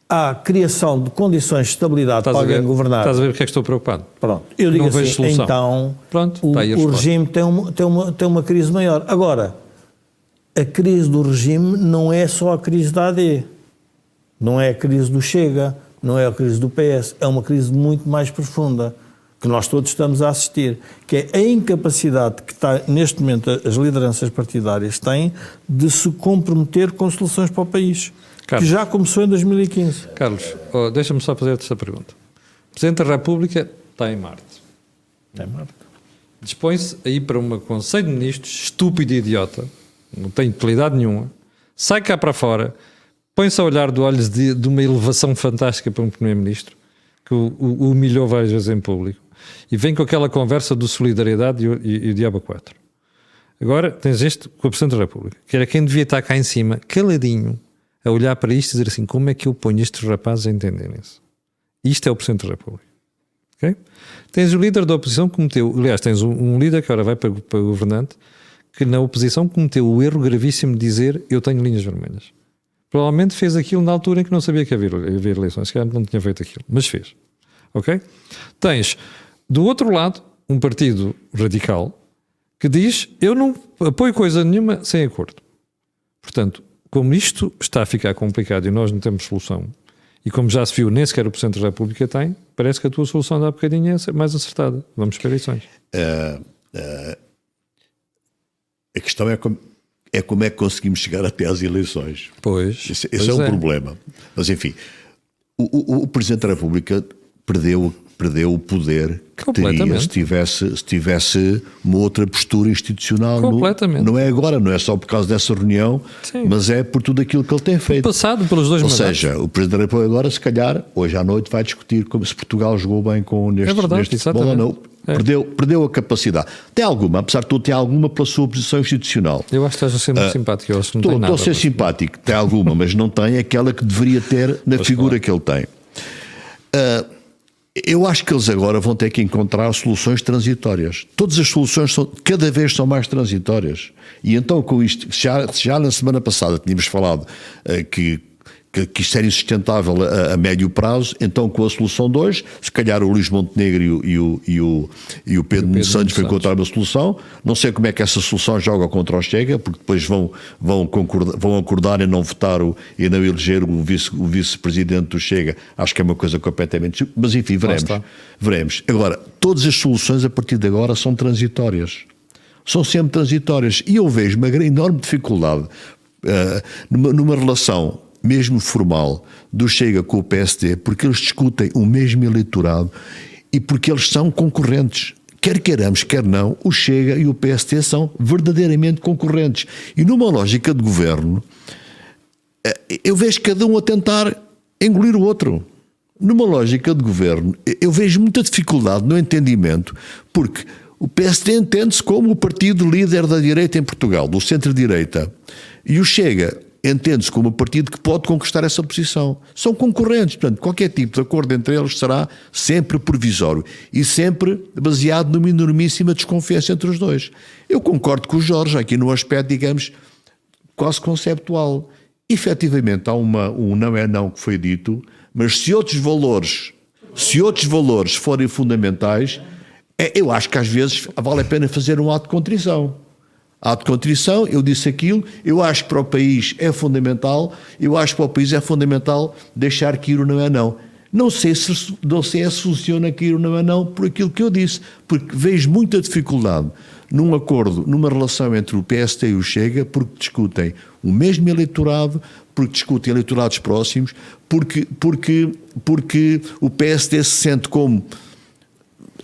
à criação de condições de estabilidade para alguém governar. Estás a ver porque é que estou preocupado? Pronto, eu digo Não vejo assim, solução. então Pronto, o está aí a resposta. regime tem uma crise maior. Agora, a crise do regime não é só a crise da AD, não é a crise do Chega, não é a crise do PS, é uma crise muito mais profunda, que nós todos estamos a assistir, que é a incapacidade que está, neste momento as lideranças partidárias têm de se comprometer com soluções para o país, Carlos. que já começou em 2015. Carlos, deixa-me só fazer-te esta pergunta. O Presidente da República está em Marte. Dispõe-se a ir para um Conselho de Ministros estúpido e idiota, não tem utilidade nenhuma, sai cá para fora, põe-se a olhar de olhos de uma elevação fantástica para um Primeiro-Ministro, que o humilhou várias vezes em público, e vem com aquela conversa do solidariedade e o diabo 4. Agora tens este com o Presidente da República, que era quem devia estar cá em cima, caladinho, a olhar para isto e dizer assim, como é que eu ponho estes rapazes a entenderem-se? Isto é o Presidente da República. Okay? Tens o líder da oposição que cometeu, aliás, tens um líder que agora vai para o governante, que na oposição cometeu o erro gravíssimo de dizer eu tenho linhas vermelhas. Provavelmente fez aquilo na altura em que não sabia que havia eleições, se calhar não tinha feito aquilo, mas fez. Ok? Tens, do outro lado, um partido radical que diz eu não apoio coisa nenhuma sem acordo. Portanto, como isto está a ficar complicado e nós não temos solução, e como já se viu, nem sequer o Presidente da República tem, parece que a tua solução dá bocadinho é mais acertada. Vamos para eleições. A questão é como é que conseguimos chegar até às eleições. Pois. Esse é um problema. Mas, enfim, o Presidente da República perdeu o poder que teria se tivesse uma outra postura institucional. Completamente. Não é agora, não é só por causa dessa reunião, sim, mas é por tudo aquilo que ele tem feito. Passado pelos dois mandatos. Ou seja, o Presidente da República agora, se calhar, hoje à noite vai discutir como se Portugal jogou bem neste futebol ou não. Perdeu a capacidade. Tem alguma, apesar de tudo, tem alguma pela sua posição institucional. Eu acho que estás a ser muito simpático. Eu acho que não tem nada. Estou a ser simpático, tem alguma, mas não tem aquela que deveria ter na figura que ele tem. Eu acho que eles agora vão ter que encontrar soluções transitórias. Todas as soluções cada vez são mais transitórias. E então, com isto, já na semana passada tínhamos falado que isto era insustentável a médio prazo, então com a solução 2, se calhar o Luís Montenegro e o Pedro Nuno Santos vão encontrar uma solução. Não sei como é que essa solução joga contra o Chega, porque depois vão acordar em não votar e não eleger o vice-presidente do Chega. Acho que é uma coisa completamente... Mas enfim, veremos. Agora, todas as soluções a partir de agora são transitórias. São sempre transitórias. E eu vejo uma enorme dificuldade numa relação mesmo formal do Chega com o PSD, porque eles discutem o mesmo eleitorado e porque eles são concorrentes. Quer queiramos, quer não, o Chega e o PSD são verdadeiramente concorrentes. E numa lógica de governo, eu vejo cada um a tentar engolir o outro. Numa lógica de governo, eu vejo muita dificuldade no entendimento, porque o PSD entende-se como o partido líder da direita em Portugal, do centro-direita, e o Chega entende-se como um partido que pode conquistar essa posição. São concorrentes, portanto, qualquer tipo de acordo entre eles será sempre provisório e sempre baseado numa enormíssima desconfiança entre os dois. Eu concordo com o Jorge aqui no aspecto, digamos, quase conceptual. Efetivamente há um não é não que foi dito, mas se outros valores forem fundamentais, eu acho que às vezes vale a pena fazer um ato de contrição. Ato de contrição, eu disse aquilo, eu acho que para o país é fundamental, deixar que ir ou não é não. Não sei se funciona que ir ou não é não por aquilo que eu disse, porque vejo muita dificuldade num acordo, numa relação entre o PSD e o Chega, porque discutem o mesmo eleitorado, porque discutem eleitorados próximos, porque o PSD se sente como...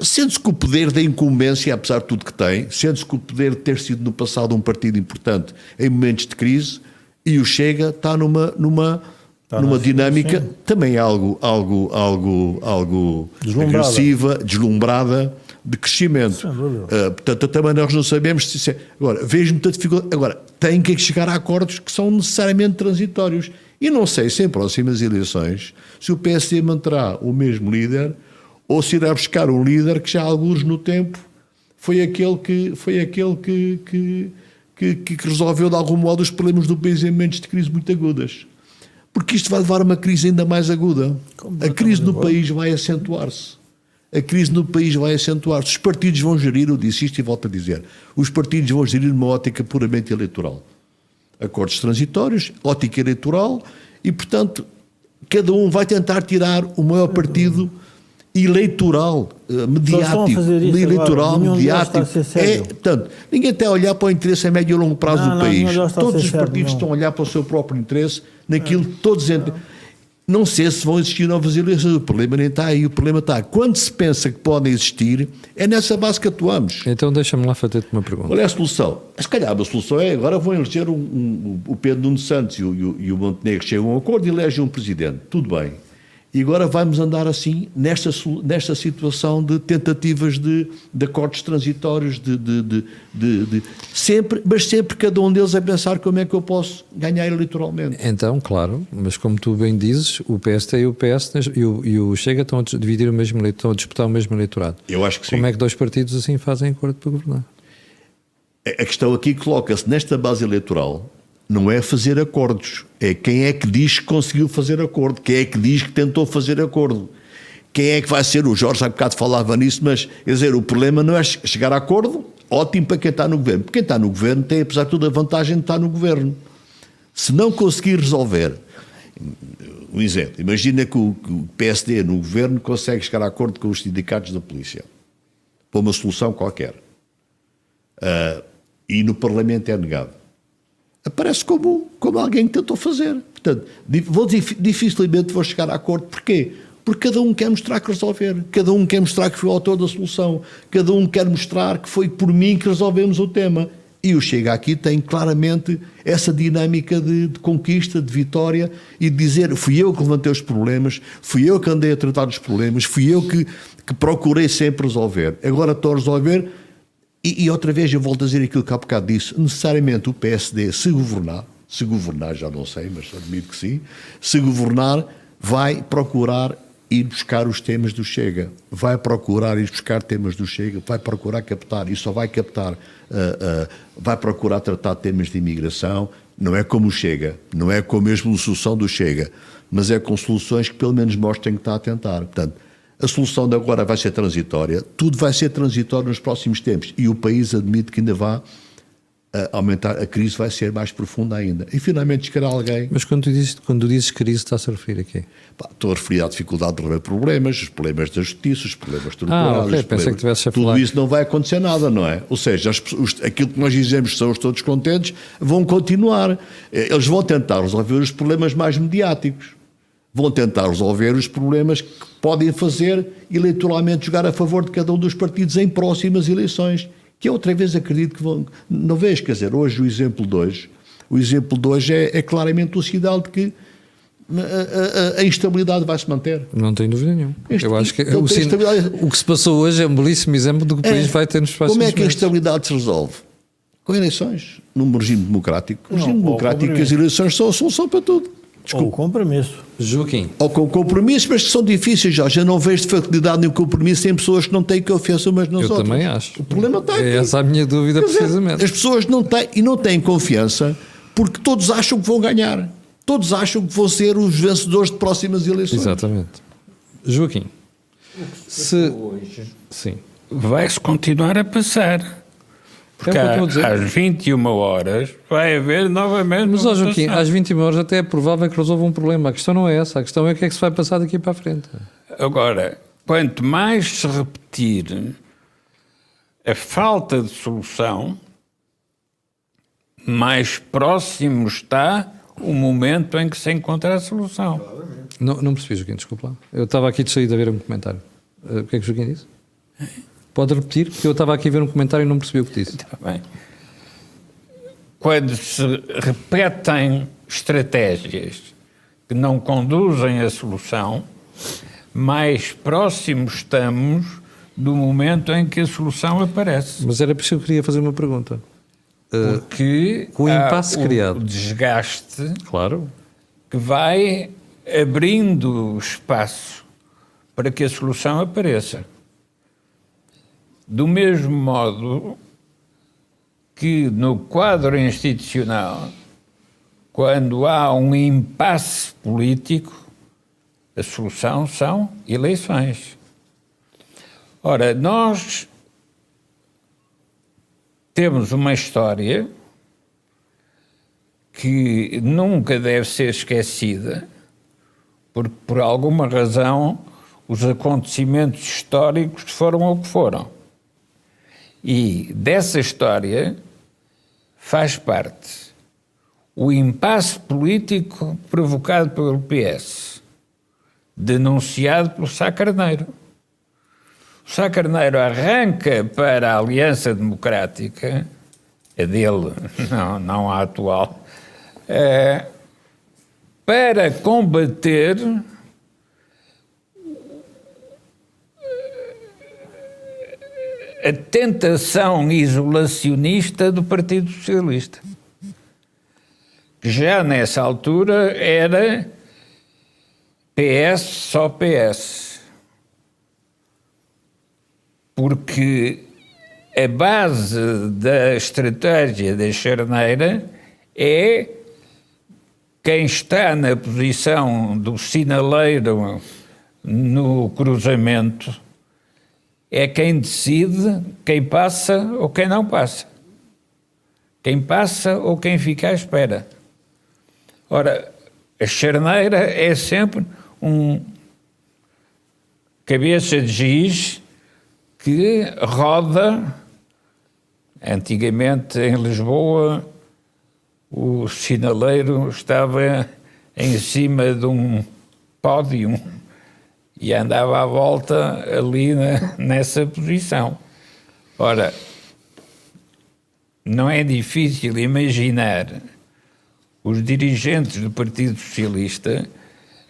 Sente-se com o poder da incumbência, apesar de tudo que tem, sente-se com o poder de ter sido no passado um partido importante em momentos de crise, e o Chega está numa dinâmica também algo agressiva, deslumbrada, de crescimento. Portanto, também nós não sabemos se é... Agora, vejo muita dificuldade. Agora, tem que chegar a acordos que são necessariamente transitórios. E não sei se em próximas eleições, se o PSD manterá o mesmo líder, ou se irá buscar um líder que já há alguns no tempo foi aquele que resolveu de algum modo os problemas do país em momentos de crise muito agudas. Porque isto vai levar a uma crise ainda mais aguda. A crise no país vai acentuar-se. Os partidos vão gerir, eu disse isto e volto a dizer, os partidos vão gerir numa ótica puramente eleitoral. Acordos transitórios, ótica eleitoral, e portanto cada um vai tentar tirar o maior partido eleitoral, mediático. Portanto, ninguém está a olhar para o interesse a médio e longo prazo do país. Todos os partidos estão a olhar para o seu próprio interesse, naquilo que todos entendem. Não sei se vão existir novas eleições, o problema nem está aí, o problema está. Quando se pensa que podem existir, é nessa base que atuamos. Então deixa-me lá fazer-te uma pergunta. Qual é a solução? Se calhar a solução é, agora vão eleger o Pedro Nuno Santos e o Montenegro chegam a um acordo e elegem um presidente. Tudo bem. E agora vamos andar assim, nesta situação de tentativas de acordos transitórios, mas sempre cada um deles a pensar como é que eu posso ganhar eleitoralmente. Então, claro, mas como tu bem dizes, o PSD e o PS e o Chega estão a dividir estão a disputar o mesmo eleitorado. Eu acho que sim. Como é que dois partidos assim fazem acordo para governar? A questão aqui coloca-se nesta base eleitoral. Não é fazer acordos, é quem é que diz que conseguiu fazer acordo, quem é que diz que tentou fazer acordo, quem é que vai ser, o Jorge há bocado falava nisso, mas quer dizer, o problema não é chegar a acordo, ótimo para quem está no governo, porque quem está no governo tem apesar de tudo a vantagem de estar no governo. Se não conseguir resolver, um exemplo, imagina que o PSD no governo consegue chegar a acordo com os sindicatos da polícia, para uma solução qualquer, e no Parlamento é negado. Aparece como alguém que tentou fazer. Portanto, dificilmente vou chegar a acordo. Porquê? Porque cada um quer mostrar que resolver. Cada um quer mostrar que foi o autor da solução. Cada um quer mostrar que foi por mim que resolvemos o tema. E o Chega aqui tem claramente essa dinâmica de conquista, de vitória e de dizer fui eu que levantei os problemas, fui eu que andei a tratar dos problemas, fui eu que procurei sempre resolver. Agora estou a resolver. E outra vez eu volto a dizer aquilo que há bocado disse, necessariamente o PSD, se governar já não sei, mas admito que sim, se governar vai procurar ir buscar os temas do Chega, vai procurar ir buscar temas do Chega, vai procurar captar, e só vai captar, vai procurar tratar temas de imigração, não é como o Chega, não é com a mesma solução do Chega, mas é com soluções que pelo menos mostrem que está a tentar. Portanto, a solução de agora vai ser transitória, tudo vai ser transitório nos próximos tempos e o país admite que ainda vai aumentar, a crise vai ser mais profunda ainda. E finalmente chegará alguém... Mas quando tu dizes crise, estás a referir a quê? Estou a referir à dificuldade de resolver problemas, os problemas da justiça, os problemas estruturais. Ok, pensei que tivesse a falar. Tudo isso não vai acontecer nada, não é? Ou seja, aquilo que nós dizemos que são os todos contentes, vão continuar. Eles vão tentar resolver os problemas mais mediáticos. Vão tentar resolver os problemas que podem fazer eleitoralmente jogar a favor de cada um dos partidos em próximas eleições, que eu outra vez acredito que vão... Não vejo, quer dizer, hoje o exemplo de hoje é claramente o sinal de que a instabilidade vai se manter. Não tenho dúvida nenhuma. Eu acho que o que se passou hoje é um belíssimo exemplo do que o país vai ter nos próximos meses. Como é que a instabilidade se resolve? Com eleições, num regime democrático. No regime democrático as eleições são a solução para tudo. Ou compromisso. Joaquim. Ou com compromissos, mas que são difíceis, já não vejo facilidade nem compromisso em pessoas que não têm confiança umas nas outras. Eu também acho. O problema está aqui. É essa a minha dúvida, precisamente. As pessoas não têm confiança porque todos acham que vão ganhar. Todos acham que vão ser os vencedores de próximas eleições. Exatamente. Joaquim. Vai-se continuar a passar. Porque É o que eu estou a dizer. às 21 horas vai haver novamente Mas, uma ó, Joaquim, votação. às 21 horas até é provável que resolva um problema. A questão não é essa. A questão é o que é que se vai passar daqui para a frente. Agora, quanto mais se repetir a falta de solução, mais próximo está o momento em que se encontra a solução. Não percebi, Joaquim, desculpa lá. Eu estava aqui de saída a ver um comentário. O que é que o Joaquim disse? Pode repetir, porque eu estava aqui a ver um comentário e não percebi o que disse. Está bem. Quando se repetem estratégias que não conduzem à solução, mais próximos estamos do momento em que a solução aparece. Mas era por isso que eu queria fazer uma pergunta. Porque com o impasse há criado. o desgaste Claro. que vai abrindo espaço para que a solução apareça. Do mesmo modo que no quadro institucional, quando há um impasse político, a solução são eleições. Ora, nós temos uma história que nunca deve ser esquecida, porque por alguma razão os acontecimentos históricos foram o que foram. E dessa história faz parte o impasse político provocado pelo PS, denunciado pelo Sá Carneiro. O Sá Carneiro arranca para a Aliança Democrática, a dele, não a atual, para combater a tentação isolacionista do Partido Socialista, que já nessa altura era PS, só PS. Porque a base da estratégia da charneira é quem está na posição do sinaleiro no cruzamento é quem decide quem passa ou quem não passa. Quem passa ou quem fica à espera. Ora, a charneira é sempre um cabeça de giz que roda. Antigamente, em Lisboa, o sinaleiro estava em cima de um pódio e andava à volta ali nessa posição. Ora, não é difícil imaginar os dirigentes do Partido Socialista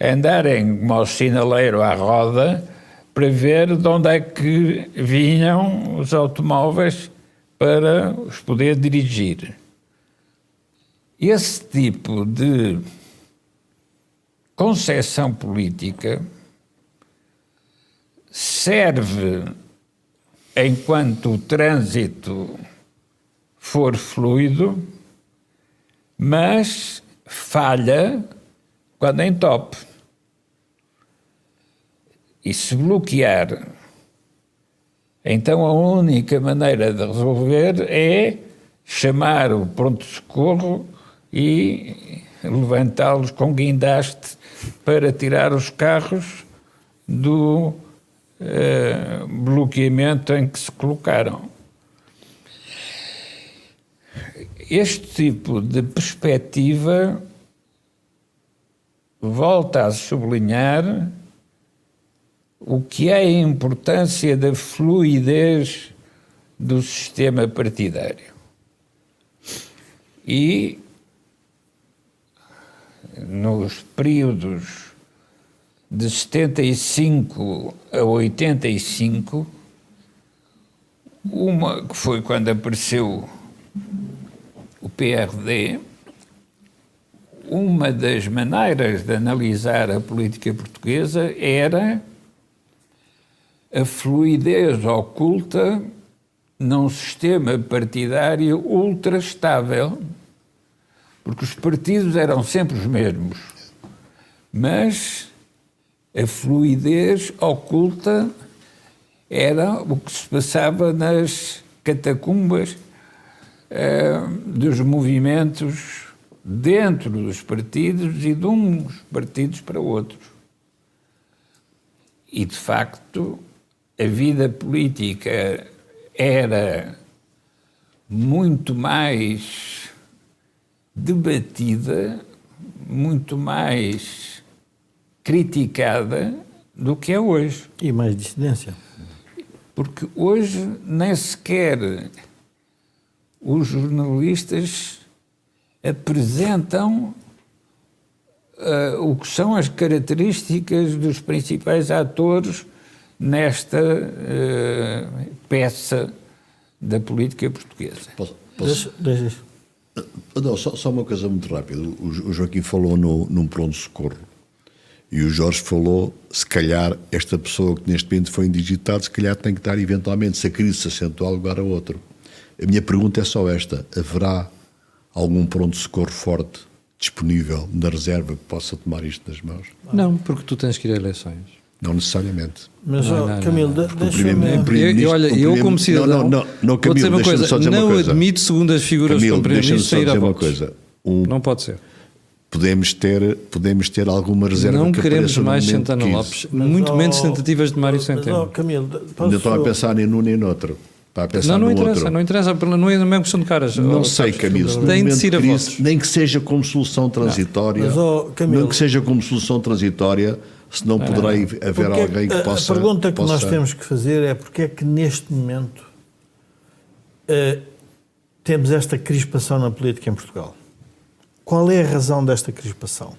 andarem como o sinaleiro à roda para ver de onde é que vinham os automóveis para os poder dirigir. Esse tipo de concepção política serve enquanto o trânsito for fluido, mas falha quando entope. E se bloquear, então a única maneira de resolver é chamar o pronto-socorro e levantá-los com guindaste para tirar os carros do bloqueamento em que se colocaram. Este tipo de perspectiva volta a sublinhar o que é a importância da fluidez do sistema partidário. E nos períodos de 75 a 85, uma que foi quando apareceu o PRD, uma das maneiras de analisar a política portuguesa era a fluidez oculta num sistema partidário ultra estável, porque os partidos eram sempre os mesmos, mas a fluidez oculta era o que se passava nas catacumbas dos movimentos dentro dos partidos e de uns partidos para outros. E, de facto, a vida política era muito mais debatida, muito mais criticada do que é hoje. E mais dissidência. Porque hoje nem sequer os jornalistas apresentam o que são as características dos principais atores nesta peça da política portuguesa. Deixa isso. Não, só uma coisa muito rápida. O Joaquim falou num pronto-socorro e o Jorge falou, se calhar esta pessoa que neste momento foi indigitada, se calhar tem que dar eventualmente, se a crise se acentuar, lugar a outro. A minha pergunta é só esta: haverá algum pronto-socorro forte disponível na reserva que possa tomar isto nas mãos? Não, porque tu tens que ir a eleições. Não necessariamente. Mas, Não, Camilo, deixa-me... Olha, eu como cidadão, não, vou dizer Camilo, uma coisa, só dizer uma não coisa. admito, segundo as figuras Camilo, como Primeiro-Ministro, sair a uma votos. coisa. Não pode ser. Podemos ter alguma reserva Não que queremos apareça no mais momento Santana que Lopes, isso. muito menos tentativas de Mário Centeno. Camilo, Não estou a pensar nem num nem noutro. Está a pensar Não no interessa, outro. não interessa, não é a mesma questão de caras. Não sei, Camilo. Se no Tem de momento se ir a crise, votos. nem que seja como solução transitória, Mas, Camilo, não que seja como solução transitória, se não poderá haver alguém que possa... A pergunta que nós temos que fazer é porque é que neste momento temos esta crispação na política em Portugal. Qual é a razão desta crispação?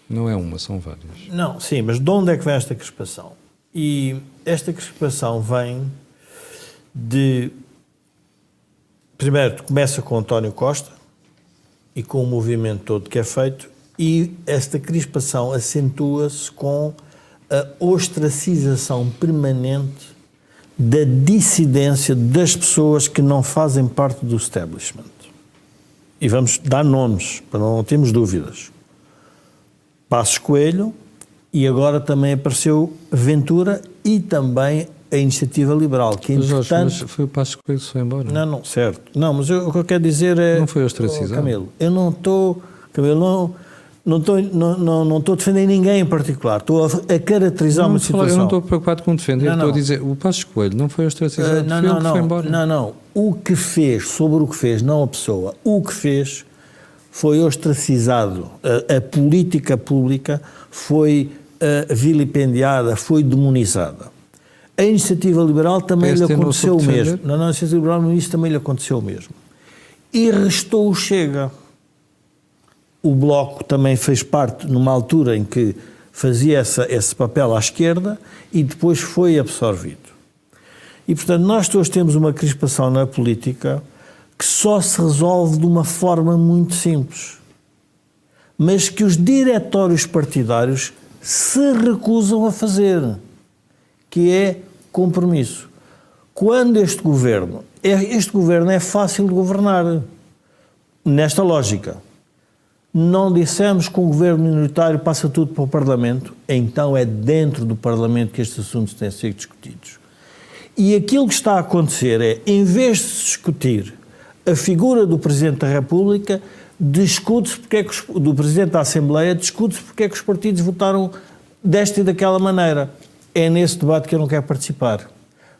Não é uma, são várias. Não, sim, mas de onde é que vem esta crispação? E esta crispação vem de... Primeiro, começa com António Costa e com o movimento todo que é feito, e esta crispação acentua-se com a ostracização permanente da dissidência das pessoas que não fazem parte do establishment. E vamos dar nomes, para não termos dúvidas. Passos Coelho, e agora também apareceu Ventura e também a Iniciativa Liberal, que Jorge, entretanto... mas foi o Passos Coelho que se foi embora. Não, certo. Não, mas o que eu quero dizer é... Não foi ostracizado. Camilo, eu não estou... Camilo, não estou a defender ninguém em particular. Estou a caracterizar uma situação. Eu não estou preocupado com defender. Não, Estou a não. dizer, o Passos Coelho não foi ostracizado, foi ele que foi embora. Não. O que fez, sobre o que fez, não a pessoa, o que fez foi ostracizado. A política pública foi vilipendiada, foi demonizada. A Iniciativa Liberal também lhe aconteceu o mesmo. A Iniciativa Liberal no início também lhe aconteceu o mesmo. E restou o Chega. O Bloco também fez parte numa altura em que fazia esse papel à esquerda e depois foi absorvido. E, portanto, nós todos temos uma crispação na política que só se resolve de uma forma muito simples, mas que os diretórios partidários se recusam a fazer, que é compromisso. Quando este governo é fácil de governar, nesta lógica. Não dissemos que o governo minoritário passa tudo para o Parlamento, então é dentro do Parlamento que estes assuntos têm de ser discutidos. E aquilo que está a acontecer é, em vez de se discutir a figura do Presidente da República, discute-se porque é que do Presidente da Assembleia, discute-se porque é que os partidos votaram desta e daquela maneira. É nesse debate que eu não quero participar.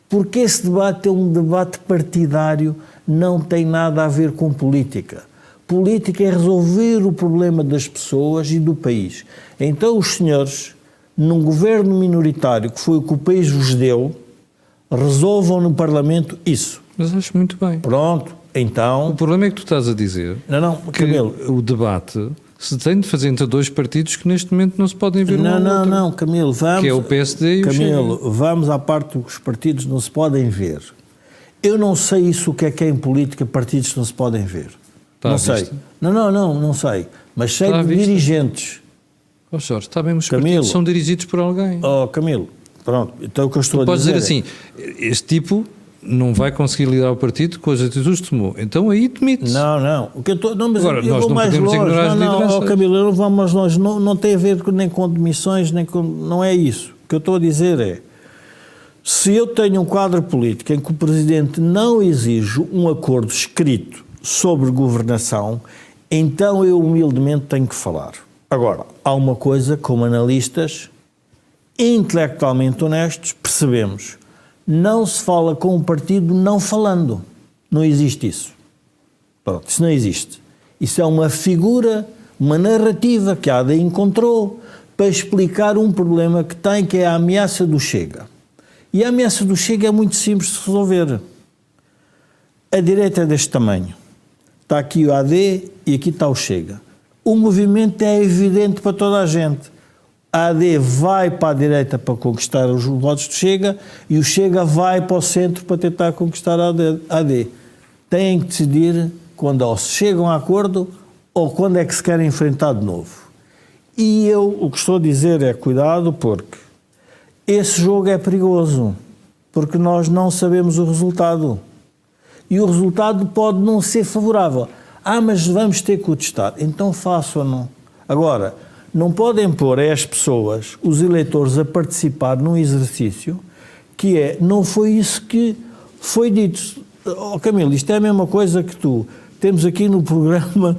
Porque esse debate é um debate partidário, não tem nada a ver com política. Política é resolver o problema das pessoas e do país. Então os senhores, num governo minoritário, que foi o que o país vos deu, resolvam no Parlamento isso. Mas acho muito bem. Pronto, então... O problema é que tu estás a dizer que Camilo, o debate se tem de fazer entre dois partidos que neste momento não se podem ver um ao outro. Não, Camilo, vamos... Que é o PSD e o Chega. Camilo, vamos à parte do que os partidos não se podem ver. Eu não sei isso o que é em política, partidos que não se podem ver. Não sei. Não sei. Mas sei de dirigentes. Oh Jorge, está bem, mas os partidos são dirigidos por alguém. Oh, Camilo, pronto, então o que eu estou a dizer... Podes dizer assim, este tipo não vai conseguir liderar o partido com as atitudes que tomou. Então aí demite-se. Não. O que eu estou... Não, mas agora, eu nós vou não mais podemos longe. ignorar as lideranças. Oh, Camilo, eu não vou mais longe. Não tem a ver nem com demissões, nem com... Não é isso. O que eu estou a dizer é... Se eu tenho um quadro político em que o Presidente não exige um acordo escrito sobre governação, então eu humildemente tenho que falar. Agora, há uma coisa, como analistas intelectualmente honestos, percebemos: não se fala com um partido não falando. Não existe isso. Pronto, isso não existe. Isso é uma figura, uma narrativa que a AD encontrou para explicar um problema que tem, que é a ameaça do Chega. E a ameaça do Chega é muito simples de resolver. A direita é deste tamanho. Está aqui o AD e aqui está o Chega. O movimento é evidente para toda a gente. A AD vai para a direita para conquistar os votos do Chega e o Chega vai para o centro para tentar conquistar a AD. Têm que decidir quando ou se chegam a acordo ou quando é que se querem enfrentar de novo. E eu o que estou a dizer é cuidado, porque esse jogo é perigoso, porque nós não sabemos o resultado. E o resultado pode não ser favorável. Mas vamos ter que o testar. Então façam-no. Agora, não podem pôr as pessoas, os eleitores, a participar num exercício que é, não foi isso que foi dito. Camilo, isto é a mesma coisa que tu. Temos aqui no programa,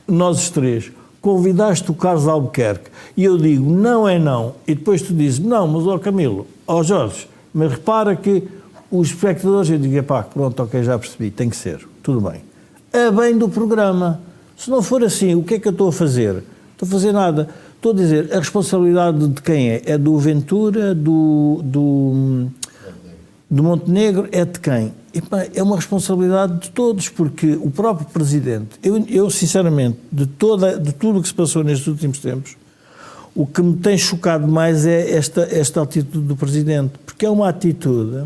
nós os três, convidaste o Carlos Albuquerque e eu digo, não é não. E depois tu dizes, não, mas Camilo, Jorge, mas repara que os espectadores, eu digo, pronto, ok, já percebi, tem que ser, tudo bem. É bem do programa. Se não for assim, o que é que eu estou a fazer? Estou a fazer nada. Estou a dizer, a responsabilidade de quem é? É do Ventura, do Montenegro, é de quem? É uma responsabilidade de todos, porque o próprio Presidente, eu sinceramente, de tudo o que se passou nestes últimos tempos, o que me tem chocado mais é esta atitude do Presidente, porque é uma atitude,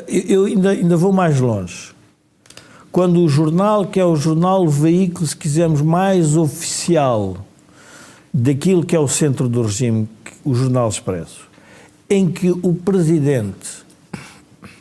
eu ainda vou mais longe. Quando o jornal, que é o jornal, o veículo, se quisermos, mais oficial daquilo que é o centro do regime, o Jornal Expresso, em que o Presidente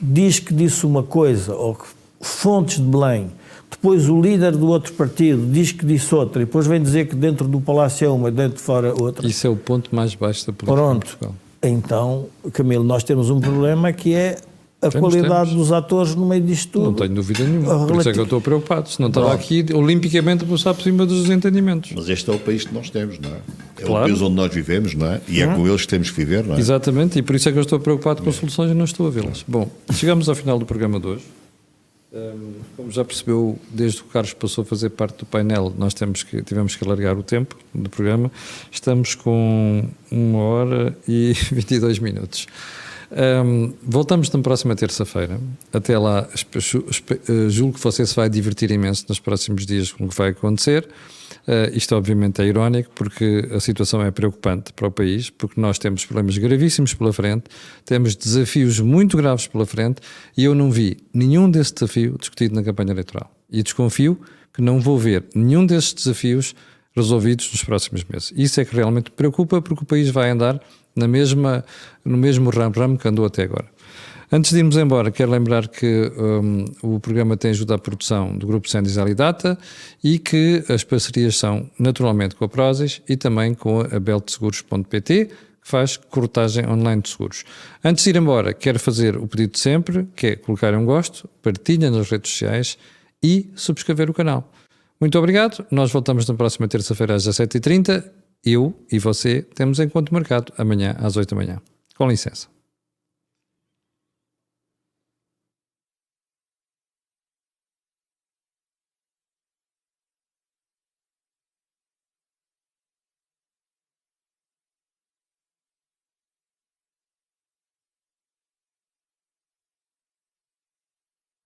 diz que disse uma coisa, ou que fontes de Belém, depois o líder do outro partido diz que disse outra, e depois vem dizer que dentro do Palácio é uma, dentro de fora outra. Isso é o ponto mais baixo da política Pronto. de Portugal. Então, Camilo, nós temos um problema que é a qualidade dos atores no meio disto tudo. Não tenho dúvida nenhuma. Por isso é que eu estou preocupado. Se não estava aqui olimpicamente a passar por cima dos desentendimentos. Mas este é o país que nós temos, não é? É Claro. o país onde nós vivemos, não é? E é com eles que temos que viver, não é? Exatamente, e por isso é que eu estou preocupado com soluções e não estou a vê-las. Bom, chegamos ao final do programa de hoje. Como já percebeu, desde que o Carlos passou a fazer parte do painel, nós tivemos que alargar o tempo do programa. Estamos com 1h e 22 minutos. Voltamos na próxima terça-feira. Até lá, julgo que você se vai divertir imenso nos próximos dias com o que vai acontecer. Isto obviamente é irónico, porque a situação é preocupante para o país, porque nós temos problemas gravíssimos pela frente, temos desafios muito graves pela frente, e eu não vi nenhum desse desafio discutido na campanha eleitoral. E desconfio que não vou ver nenhum desses desafios resolvidos nos próximos meses. Isso é que realmente me preocupa, porque o país vai andar no mesmo ramo que andou até agora. Antes de irmos embora, quero lembrar que o programa tem ajuda à produção do Grupo Sendis Alidata e que as parcerias são naturalmente com a Prozis e também com a beltseguros.pt, que faz corretagem online de seguros. Antes de ir embora, quero fazer o pedido de sempre, que é colocar um gosto, partilha nas redes sociais e subscrever o canal. Muito obrigado, nós voltamos na próxima terça-feira às 17h30. Eu e você temos encontro marcado amanhã às 8 da manhã. Com licença.